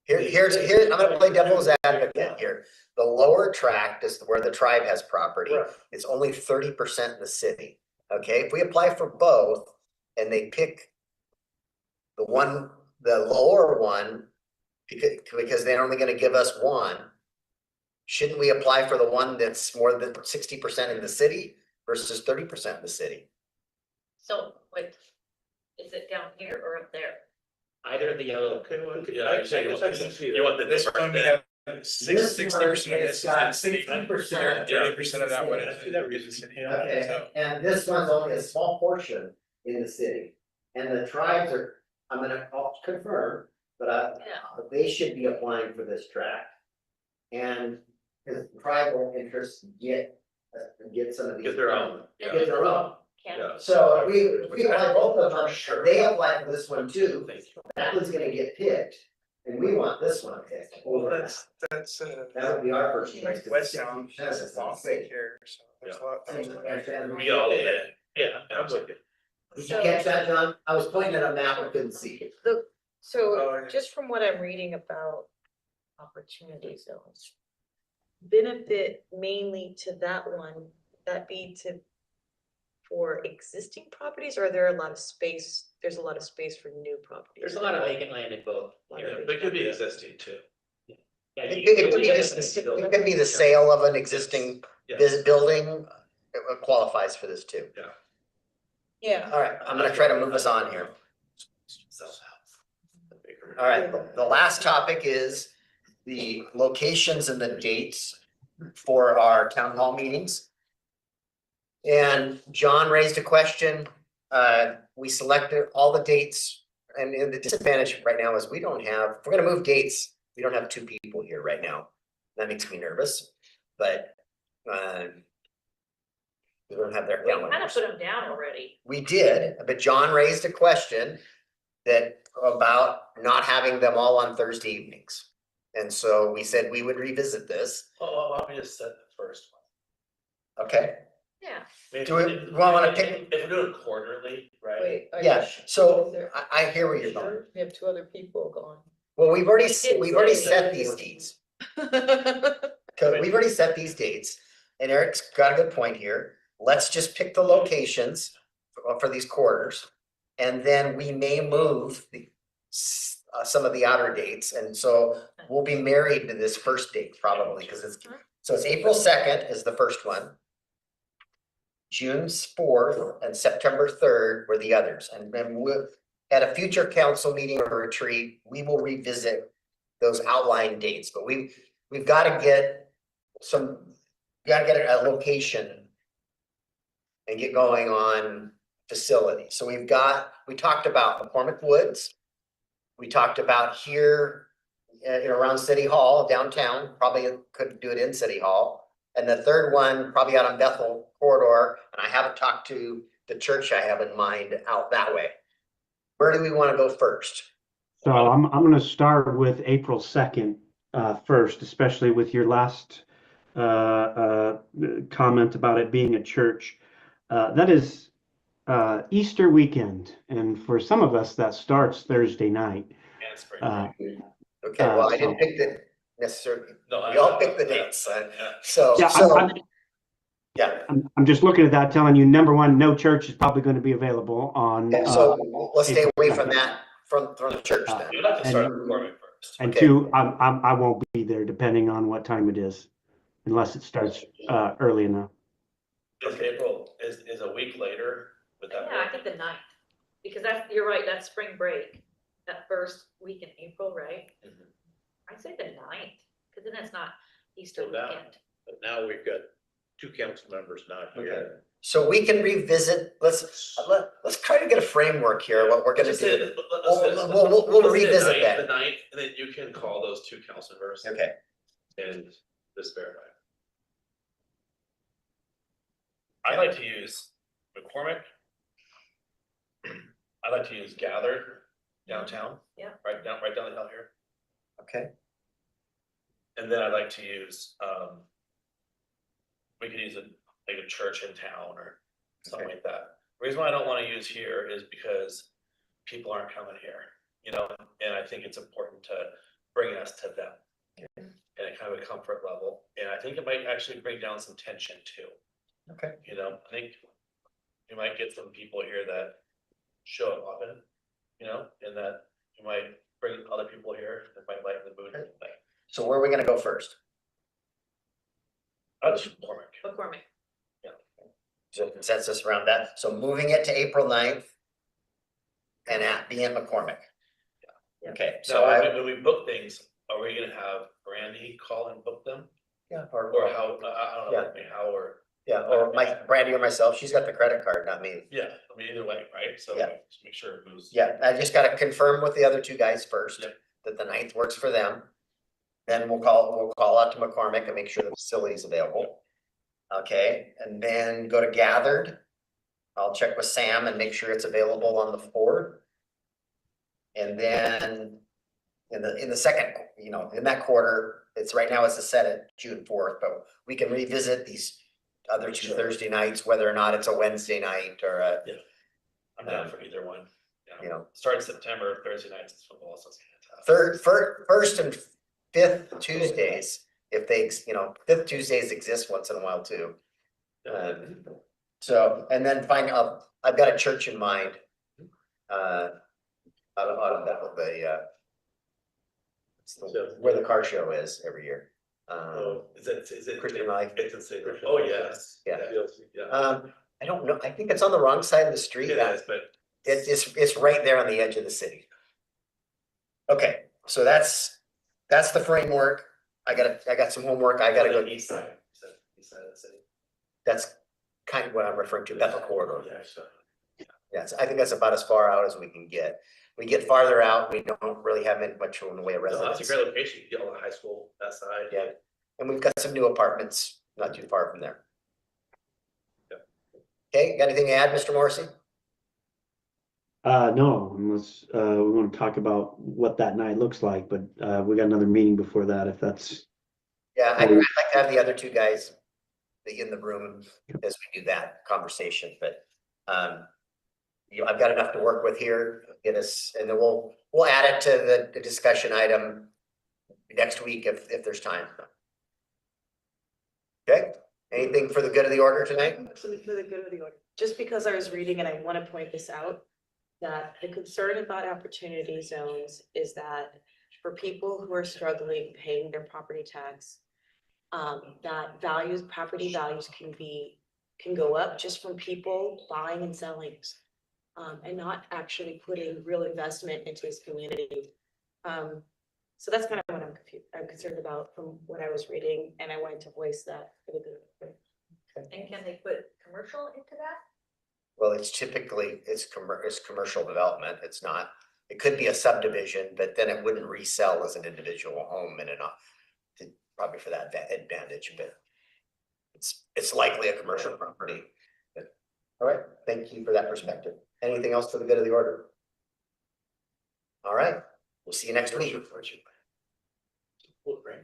here's, I'm gonna play devil's advocate here. The lower tract is where the tribe has property. Right. It's only 30% in the city. Okay, if we apply for both and they pick the lower one, because they're only gonna give us 1, shouldn't we apply for the one that's more than 60% in the city versus 30% in the city? So, wait, is it down here or up there? Either of the yellow. Okay, well, Yeah, I guess I can see that. You want the This one we have 60% of this is in the city, 60%. 30% of that one I see that reason. is in the city. Okay, So, and this one's only a small portion in the city. And the tribes are, I'll confirm, but they should be applying for this tract. And his tribal interests get some of these. Get their own, yeah. Get their own. Can't. Yeah. So if we apply both of them, they apply for this one too, that one's gonna get picked. And we want this one picked over that. that's, That would be our first choice. 'cause West it's Sound, 60% of the long city. thing here, so there's a lot. We all did. Yeah, I'm with you. Did you catch that, John? I was pointing at a map, I couldn't see it. Oh, So yeah. just from what I'm reading about opportunity zones. Benefit mainly to that one, that be for existing properties, or are there a lot of space, there's a lot of space for new properties? There's a lot of vacant land in both. Yeah, they could be existing too. Yeah, It you- could be it could be the sale of an existing Yes. building, it qualifies for this too. Yeah. All right, I'm gonna try to move us on here. All right, the last topic is the locations and the dates for our town hall meetings. And John raised a question, we selected all the dates, and the disadvantage right now is we don't have, if we're gonna move dates, we don't have 2 people here right now. That makes me nervous, but, we don't have their We kind of calendars. put them down already. We did, but John raised a question about not having them all on Thursday evenings. And so we said we would revisit this, Oh, let me just set the first one. okay? Yeah. Do we wanna pick- If we're doing quarterly, right? Wait. are you Yeah, sure? so Is there- I hear where you're going. Sure? We have 2 other people going. Well, we've already say set these dates. Cause we've already set these dates, and Eric's got a good point here. Let's just pick the locations for these quarters. And then we may move some of the outer dates, and so we'll be married to this first date probably, because it's April 2nd is the first one. June 4th and September 3rd were the others, and then we'll, at a future council meeting or retreat, we will revisit those outline dates, but we've got to get a location and get going on facility. So we talked about McCormick Woods. We talked about here around City Hall downtown, probably could do it in City Hall. And the third one, probably out on Bethel corridor, and I haven't talked to the church I have in mind out that way. Where do we want to go first? So I'm gonna start with April 2nd first, especially with your last comment about it being a church. That is Easter weekend, and for some of us, that starts Thursday night. And spring break. Okay, well, I didn't pick the necessarily, No, we all picked the dates, so, Yeah, yeah. I'm just looking at that, telling you, number one, no church is probably going to be available on. Okay, so let's stay away from that, from the church then. You'd have to start recording first. And Okay. two, I won't be there depending on what time it is, unless it starts early enough. If April is a week later, would that Yeah, I work? think the 9th, because you're right, that's spring break, that first week in April, right? Mhm. I'd say the 9th, because then it's not Easter So now- weekend. But now we've got 2 council members not here. So we can revisit, let's try to get a framework here, what we're gonna Just say- do. let's We'll say revisit the that. ninth, and then you can call those 2 council members Okay, and just verify. I like to use McCormick. I like to use Gather downtown. Yeah. Right down the hill here. okay, And then I'd like to use, we could use like a church in town or something like that. The reason why I don't wanna use here is because people aren't coming here, you know, and I think it's important to bring us to them. And a kind of a comfort level, and I think it might actually bring down some tension too. okay. You know, I think you might get some people here that show up often, you know, and that you might bring other people here that might lighten the mood. So where are we gonna go first? I just McCormick. McCormick. Is there consensus around that? So moving it to April 9th and being at McCormick. Yeah. Okay, So so I, when we book things, are we gonna have Brandy call and book them? yeah, Or how, I don't know, I mean, how, or, yeah, or Brandy or myself, she's got the credit card, not me. yeah, I mean, either way, right? So Yeah. just make sure who's. Yeah, I just gotta confirm with the other 2 guys first, Yeah. that the 9th works for them. Then we'll call out to McCormick and make sure the facility's available. Okay, and then go to Gathered. I'll check with Sam and make sure it's available on the 4th. And then in the second, you know, in that quarter, it's right now it's set at June 4th, but we can revisit these other 2 Thursday nights, whether or not it's a Wednesday night or a, I'm down for either one. you know, Start in September, Thursday nights is football, so it's kind of tough. first and 5th Tuesdays, if they, you know, 5th Tuesdays exist once in a while too. So, and then I've got a church in mind. Out of where the car show is every year. Oh, is it? Christian Life. It's in Cedar. Oh, yes. Yeah. Yeah. I don't know, I think it's on the wrong side of the street. It is, but It's right there on the edge of the city. Okay, so that's the framework. I got some homework. I gotta on the go. East side, east side of the city. That's kind of what I'm referring to, Bethel corridor. Yeah, so. Yes, I think that's about as far out as we can get. We get farther out, we don't really have much in the way of No, that's a residents. great location. You get all the high school, that side. Yeah, and we've got some new apartments not too far from there. Yep. Okay, got anything to add, Mr. Morrissey? No, unless we want to talk about what that night looks like, but we got another meeting before that, if that's. Yeah, I'd like to have the other 2 guys in the room as we do that conversation, but I've got enough to work with here, get us, and then we'll add it to the discussion item next week if there's time. Okay, anything for the good of the order tonight? Something for the good of the order. Just because I was reading and I want to point this out, that the concern about opportunity zones is that for people who are struggling paying their property tax, that property values can go up just from people buying and selling. And not actually putting real investment into this community. So that's kind of what I'm concerned about from what I was reading, and I wanted to voice that for the good. And can they put commercial into that? Well, it's typically, it's commercial development, it's not, it could be a subdivision, but then it wouldn't resell as an individual home and enough. Probably for that advantage, but it's likely a commercial property. But, all right, thank you for that perspective. Anything else for the good of the order? All right, we'll see you next week. Right.